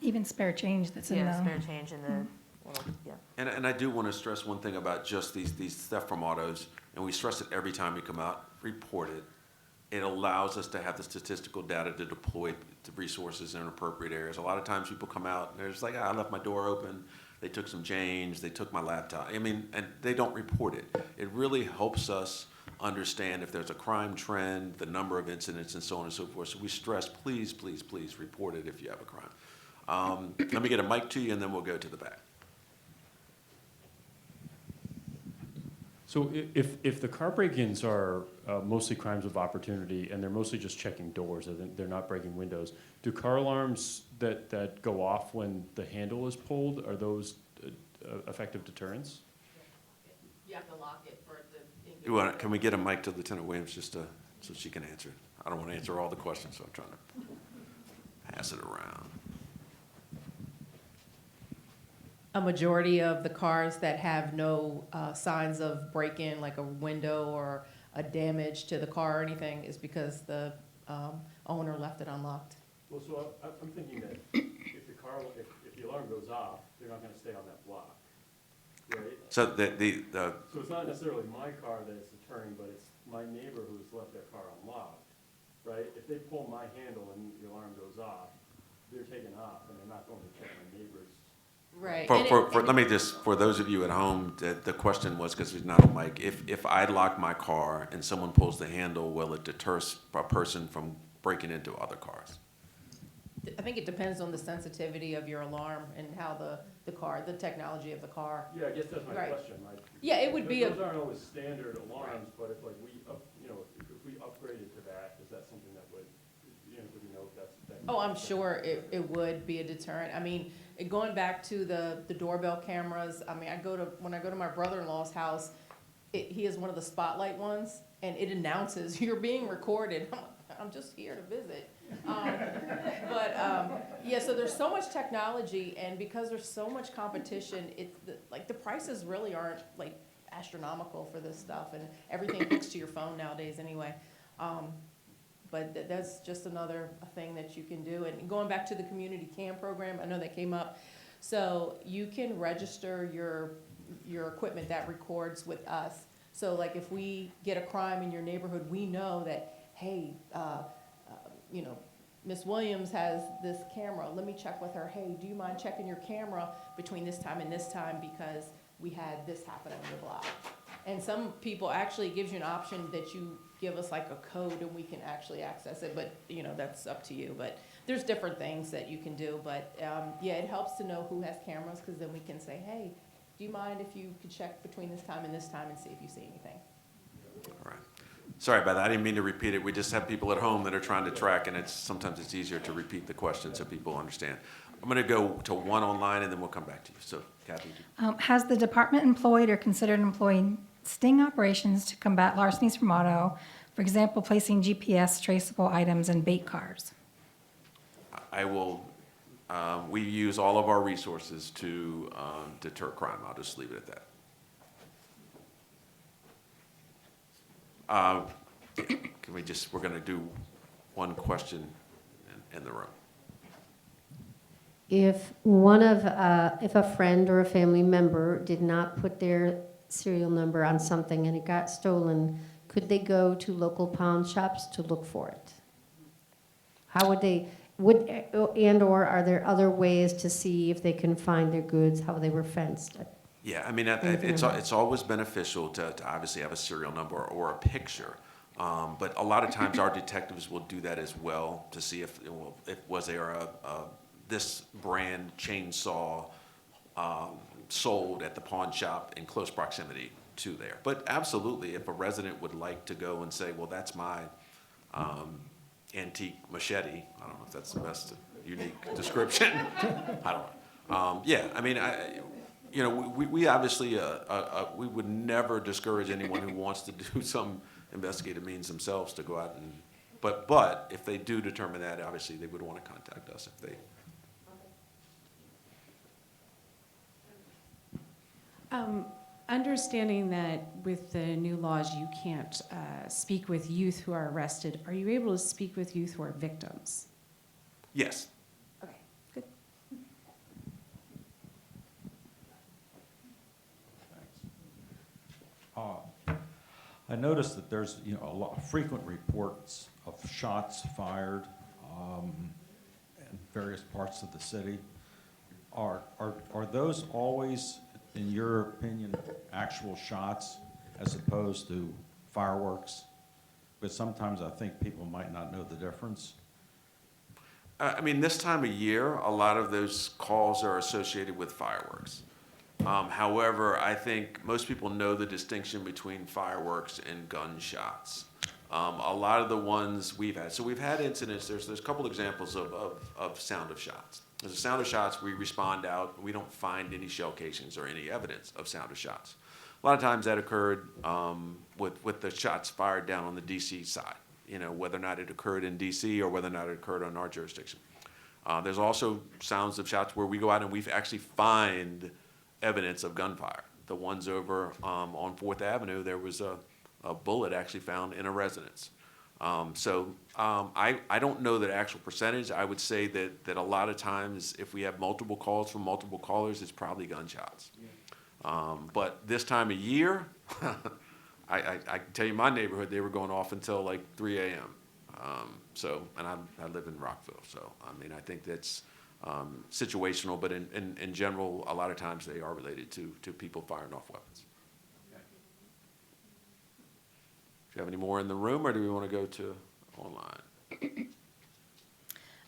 K: Even spare change that's in
C: yeah,
K: the.
C: spare change in the little, yeah.
A: And I do want to stress one thing about just these theft from autos, and we stress it every time we come out, report it. It allows us to have the statistical data to deploy the resources in appropriate areas. A lot of times people come out and they're just like, I left my door open, they took some change, they took my laptop. I mean, and they don't report it. It really helps us understand if there's a crime trend, the number of incidents, and so on and so forth. So we stress, please, please, please report it if you have a crime. Let me get a mic to you, and then we'll go to the back.
G: So if the car break-ins are mostly crimes of opportunity and they're mostly just checking doors, and they're not breaking windows, do car alarms that go off when the handle is pulled, are those effective deterrents?
L: You have to lock it for the.
A: Can we get a mic to Lieutenant Williams just so she can answer? I don't want to answer all the questions, so I'm trying to pass it around.
L: A majority of the cars that have no signs of break-in, like a window or a damage to the car or anything, is because the owner left it unlocked.
G: Well, so I'm thinking that if the alarm goes off, they're not going to stay on that block, right?
A: So
G: So it's not necessarily my car that's deterring, but it's my neighbor who's left their car unlocked, right? If they pull my handle and the alarm goes off, they're taken off, and they're not going to check my neighbor's.
L: Right.
A: let me just, for those of you at home, the question was, because there's not a mic, if I lock my car and someone pulls the handle, will it deter a person from breaking into other cars?
L: I think it depends on the sensitivity of your alarm and how the technology of the car.
G: Yeah, I guess that's my
L: Right.
G: question, right?
L: Yeah, it would be
G: Those aren't always standard alarms, but if we upgraded to that, is that something that would, do we know if that's?
L: Oh, I'm sure it would be a deterrent. I mean, going back to the doorbell cameras, I mean, when I go to my brother-in-law's house, he has one of the spotlight ones, and it announces, you're being recorded. I'm just here to visit. Yeah, so there's so much technology, and because there's so much competition, the prices really aren't like astronomical for this stuff, and everything hooks to your phone nowadays anyway. But that's just another thing that you can do. And going back to the community cam program, I know that came up. So you can register your equipment that records with us. So like if we get a crime in your neighborhood, we know that, hey, Miss Williams has this camera. Let me check with her. Hey, do you mind checking your camera between this time and this time, because we had this happen on your block. And some people actually, it gives you an option that you give us like a code and we can actually access it, but that's up to you. But there's different things that you can do, but yeah, it helps to know who has cameras, because then we can say, hey, do you mind if you could check between this time and this time and see if you see anything?
A: All right. Sorry about that. I didn't mean to repeat it. We just have people at home that are trying to track, and sometimes it's easier to repeat the question so people understand. I'm going to go to one online, and then we'll come back to you. So, Cathy.
K: Has the department employed or considered employing sting operations to combat larcenies from auto, for example, placing GPS traceable items in bait cars?
A: I will, we use all of our resources to deter crime. I'll just leave it at that. Can we just, we're going to do one question in the room.
E: If if a friend or a family member did not put their serial number on something and it got stolen, could they go to local pawn shops to look for it? How would they, or are there other ways to see if they can find their goods, how they were fenced?
A: Yeah, I mean, it's always beneficial to obviously have a serial number or a picture. But a lot of times our detectives will do that as well to see if was there this brand chainsaw sold at the pawn shop in close proximity to there. But absolutely, if a resident would like to go and say, well, that's my antique machete, I don't know if that's the best unique description. I don't know. Yeah, I mean, we obviously, we would never discourage anyone who wants to do some investigative means themselves to go out and, but if they do determine that, obviously they would want to contact us if they.
D: Understanding that with the new laws, you can't speak with youth who are arrested, are you able to speak with youth who are victims?
A: Yes.
D: Okay, good.
N: I noticed that there's a lot of frequent reports of shots fired in various parts of the city. Are those always, in your opinion, actual shots as opposed to fireworks? But sometimes I think people might not know the difference.
A: I mean, this time of year, a lot of those calls are associated with fireworks. However, I think most people know the distinction between fireworks and gunshots. A lot of the ones we've had, so we've had incidents, there's a couple examples of sound of shots. There's a sound of shots, we respond out, we don't find any shell casings or any evidence of sound of shots. A lot of times that occurred with the shots fired down on the DC side, whether or not it occurred in DC or whether or not it occurred on our jurisdiction. There's also sounds of shots where we go out and we actually find evidence of gunfire. The ones over on 4th Avenue, there was a bullet actually found in a residence. I don't know the actual percentage. I would say that a lot of times if we have multiple calls from multiple callers, it's probably gunshots. But this time of year, I can tell you my neighborhood, they were going off until like 3 a.m. And I live in Rockville, so I mean, I think that's situational, but in general, a lot of times they are related to people firing off weapons. Do you have any more in the room, or do we want to go to online?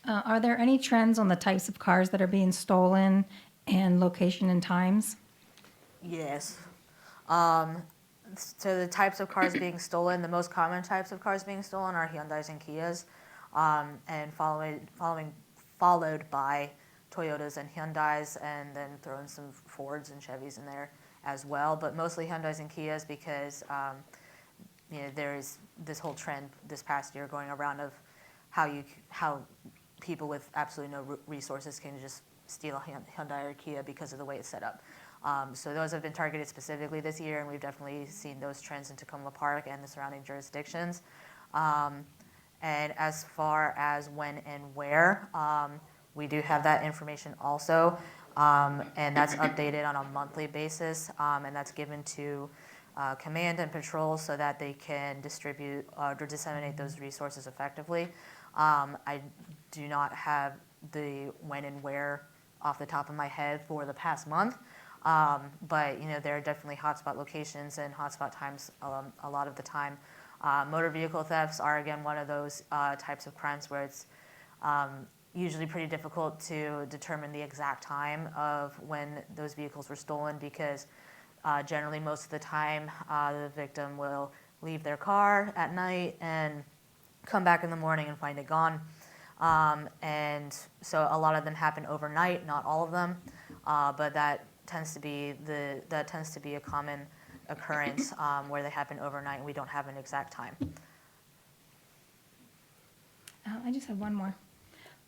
K: Are there any trends on the types of cars that are being stolen and location and times?
C: Yes. So the types of cars being stolen, the most common types of cars being stolen are Hyundais and Kias, and followed by Toyotas and Hyundais, and then throw in some Fords and Chevys in there as well, but mostly Hyundais and Kias because there is this whole trend this past year going around of how people with absolutely no resources can just steal a Hyundai or Kia because of the way it's set up. So those have been targeted specifically this year, and we've definitely seen those trends in Takoma Park and the surrounding jurisdictions. And as far as when and where, we do have that information also, and that's updated on a monthly basis, and that's given to command and patrol so that they can distribute or disseminate those resources effectively. I do not have the when and where off the top of my head for the past month, but there are definitely hotspot locations and hotspot times a lot of the time. Motor vehicle thefts are again one of those types of crimes where it's usually pretty difficult to determine the exact time of when those vehicles were stolen because generally most of the time the victim will leave their car at night and come back in the morning and find it gone. And so a lot of them happen overnight, not all of them, but that tends to be a common occurrence where they happen overnight and we don't have an exact time.
K: I just have one more.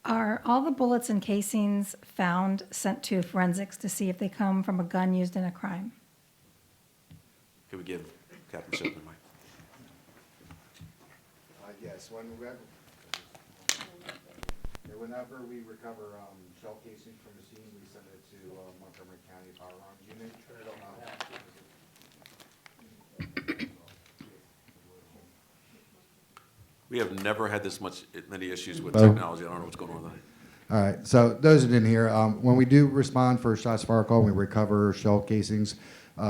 K: Are all the bullets and casings found sent to forensics to see if they come from a gun used in a crime?
A: Can we give Captain Silver the mic?
F: Yes, whenever we recover shell casings from the scene, we send it to Montgomery County Firearms Unit.
A: We have never had this many issues with
F: Oh.
A: technology. I don't know what's going on with that.
F: All right, so those that didn't hear, when we do respond for a shots fired call, we recover shell casings.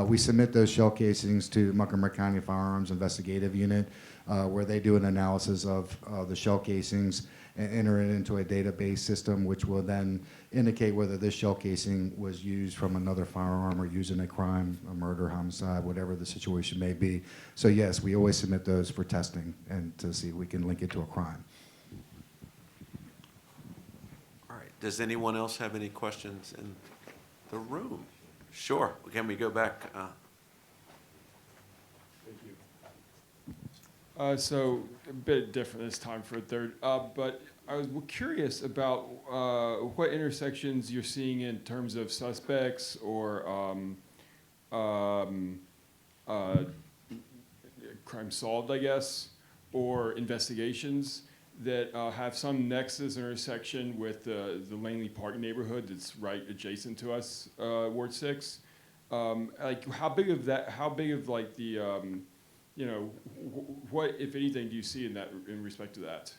F: We submit those shell casings to Montgomery County Firearms Investigative Unit, where they do an analysis of the shell casings and enter it into a database system, which will then indicate whether this shell casing was used from another firearm or used in a crime, a murder, homicide, whatever the situation may be. So yes, we always submit those for testing and to see if we can link it to a crime.
A: All right. Does anyone else have any questions in the room? Sure. Can we go back?
H: So a bit different this time for a third, but I was curious about what intersections you're seeing in terms of suspects or crime solved, I guess, or investigations that have some nexus intersection with the Langley Park neighborhood that's right adjacent to us, Ward 6. Like how big of like the what, if anything, do you see in that in respect to that,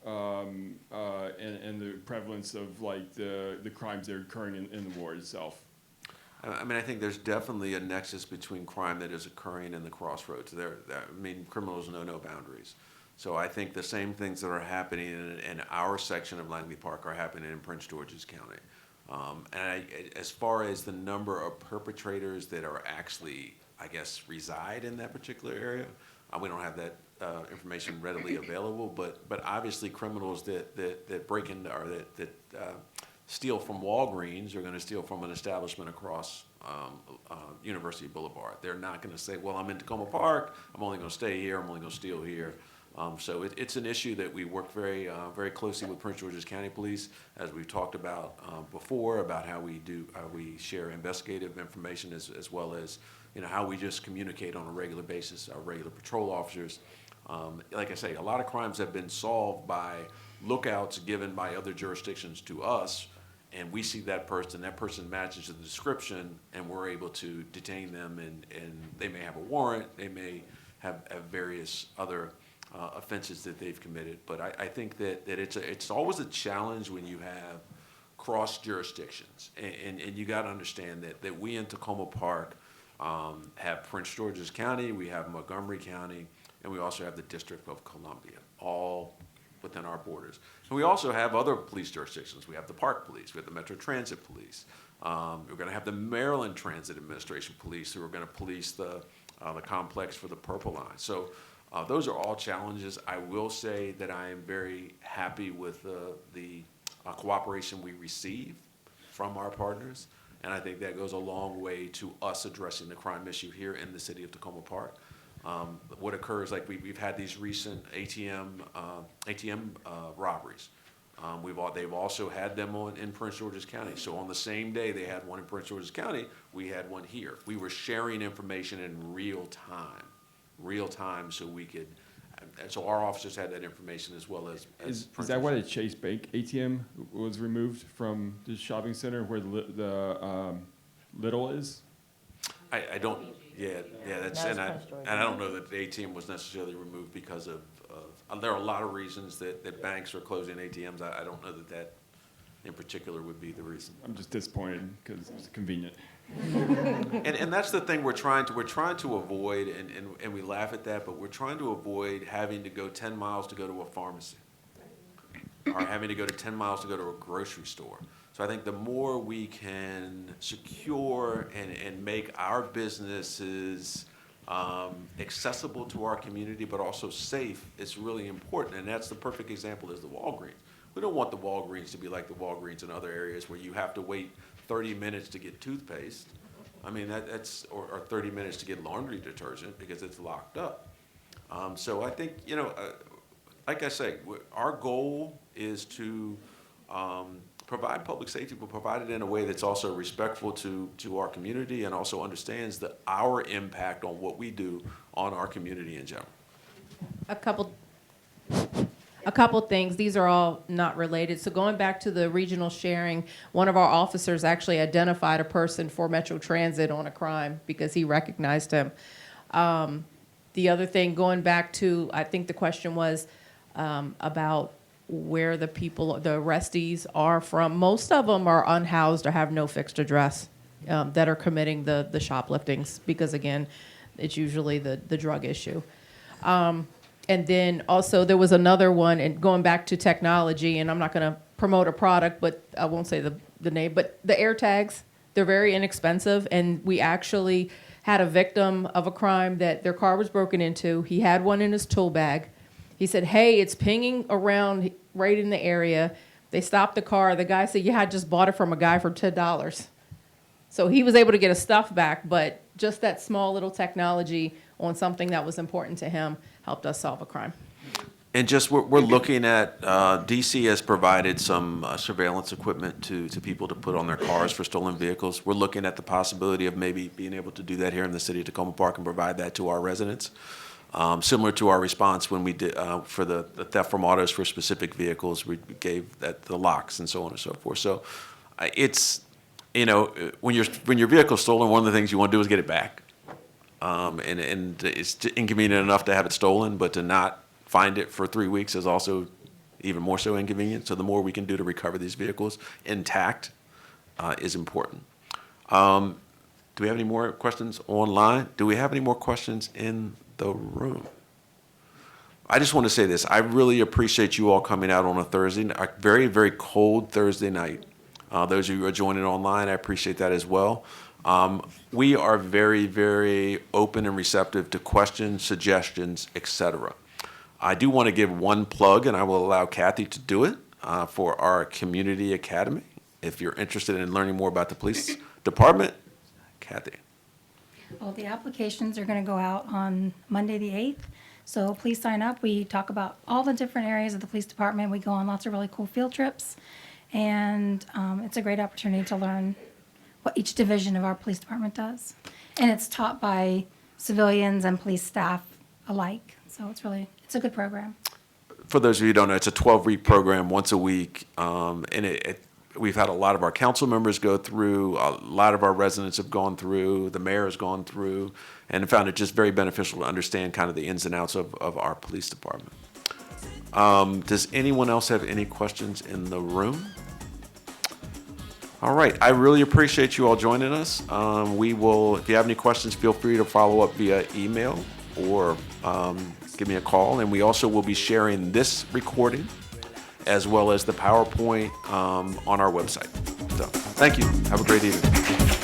H: and the prevalence of like the crimes that are occurring in the ward itself?
A: I mean, I think there's definitely a nexus between crime that is occurring in the crossroads. I mean, criminals know no boundaries. So I think the same things that are happening in our section of Langley Park are happening in Prince George's County. As far as the number of perpetrators that are actually, I guess, reside in that particular area, we don't have that information readily available. But obviously, criminals that break into or that steal from Walgreens are going to steal from an establishment across University Boulevard. They're not going to say, "Well, I'm in Takoma Park. I'm only going to stay here. I'm only going to steal here." So it's an issue that we work very closely with Prince George's County Police, as we've talked about before, about how we share investigative information as well as how we just communicate on a regular basis, our regular patrol officers. Like I say, a lot of crimes have been solved by lookouts given by other jurisdictions to us, and we see that person matches the description, and we're able to detain them, and they may have a warrant, they may have various other offenses that they've committed. But I think that it's always a challenge when you have cross jurisdictions, and you got to understand that we in Takoma Park have Prince George's County, we have Montgomery County, and we also have the District of Columbia, all within our borders. And we also have other police jurisdictions. We have the Park Police, we have the Metro Transit Police. We're going to have the Maryland Transit Administration Police, who are going to police the complex for the Purple Line. So those are all challenges. I will say that I am very happy with the cooperation we receive from our partners, and I think that goes a long way to us addressing the crime issue here in the city of Takoma Park. What occurs, like we've had these recent ATM robberies. They've also had them in Prince George's County. So on the same day they had one in Prince George's County, we had one here. We were sharing information in real time, so we could, so our officers had that information as well as
H: Is that why the Chase Bank ATM was removed from the shopping center where the Little is?
A: I don't, that's, and I don't know that the ATM was necessarily removed because of there are a lot of reasons that banks are closing ATMs. I don't know that in particular would be the reason.
H: I'm just disappointed because it's convenient.
A: And that's the thing we're trying to avoid, and we laugh at that, but we're trying to avoid having to go 10 miles to go to a pharmacy or having to go to 10 miles to go to a grocery store. So I think the more we can secure and make our businesses accessible to our community, but also safe, is really important. And that's the perfect example is the Walgreens. We don't want the Walgreens to be like the Walgreens in other areas where you have to wait 30 minutes to get toothpaste. I mean, or 30 minutes to get laundry detergent because it's locked up. So I think, like I say, our goal is to provide public safety, but provide it in a way that's also respectful to our community and also understands our impact on what we do on our community in general.
L: A couple things. These are all not related. So going back to the regional sharing, one of our officers actually identified a person for Metro Transit on a crime because he recognized him. The other thing, going back to, I think the question was about where the arrestees are from. Most of them are unhoused or have no fixed address that are committing the shopliftings because, again, it's usually the drug issue. And then also there was another one, and going back to technology, and I'm not going to promote a product, but I won't say the name, but the AirTags, they're very inexpensive, and we actually had a victim of a crime that their car was broken into. He had one in his tool bag. He said, hey, it's pinging around right in the area. They stopped the car. The guy said, yeah, I just bought it from a guy for $10. So he was able to get his stuff back, but just that small little technology on something that was important to him helped us solve a crime.
A: And just we're looking at, DC has provided some surveillance equipment to people to put on their cars for stolen vehicles. We're looking at the possibility of maybe being able to do that here in the city of Takoma Park and provide that to our residents. Similar to our response when we did for the theft from autos for specific vehicles, we gave that the locks and so on and so forth. So it's, when your vehicle's stolen, one of the things you want to do is get it back. And it's inconvenient enough to have it stolen, but to not find it for 3 weeks is also even more so inconvenient. So the more we can do to recover these vehicles intact is important. Do we have any more questions online? Do we have any more questions in the room? I just want to say this. I really appreciate you all coming out on a Thursday, a very, very cold Thursday night. Those of you who are joining online, I appreciate that as well. We are very, very open and receptive to questions, suggestions, etc. I do want to give one plug, and I will allow Cathy to do it, for our community academy. If you're interested in learning more about the police department, Cathy.
K: Well, the applications are going to go out on Monday, the 8th. So please sign up. We talk about all the different areas of the police department. We go on lots of really cool field trips. And it's a great opportunity to learn what each division of our police department does. And it's taught by civilians and police staff alike. So it's a good program.
A: For those of you who don't know, it's a 12-week program, once a week. And we've had a lot of our council members go through, a lot of our residents have gone through, the mayor has gone through, and found it just very beneficial to understand kind of the ins and outs of our police department. Does anyone else have any questions in the room? All right, I really appreciate you all joining us. If you have any questions, feel free to follow up via email or give me a call. And we also will be sharing this recording as well as the PowerPoint on our website. So thank you. Have a great evening.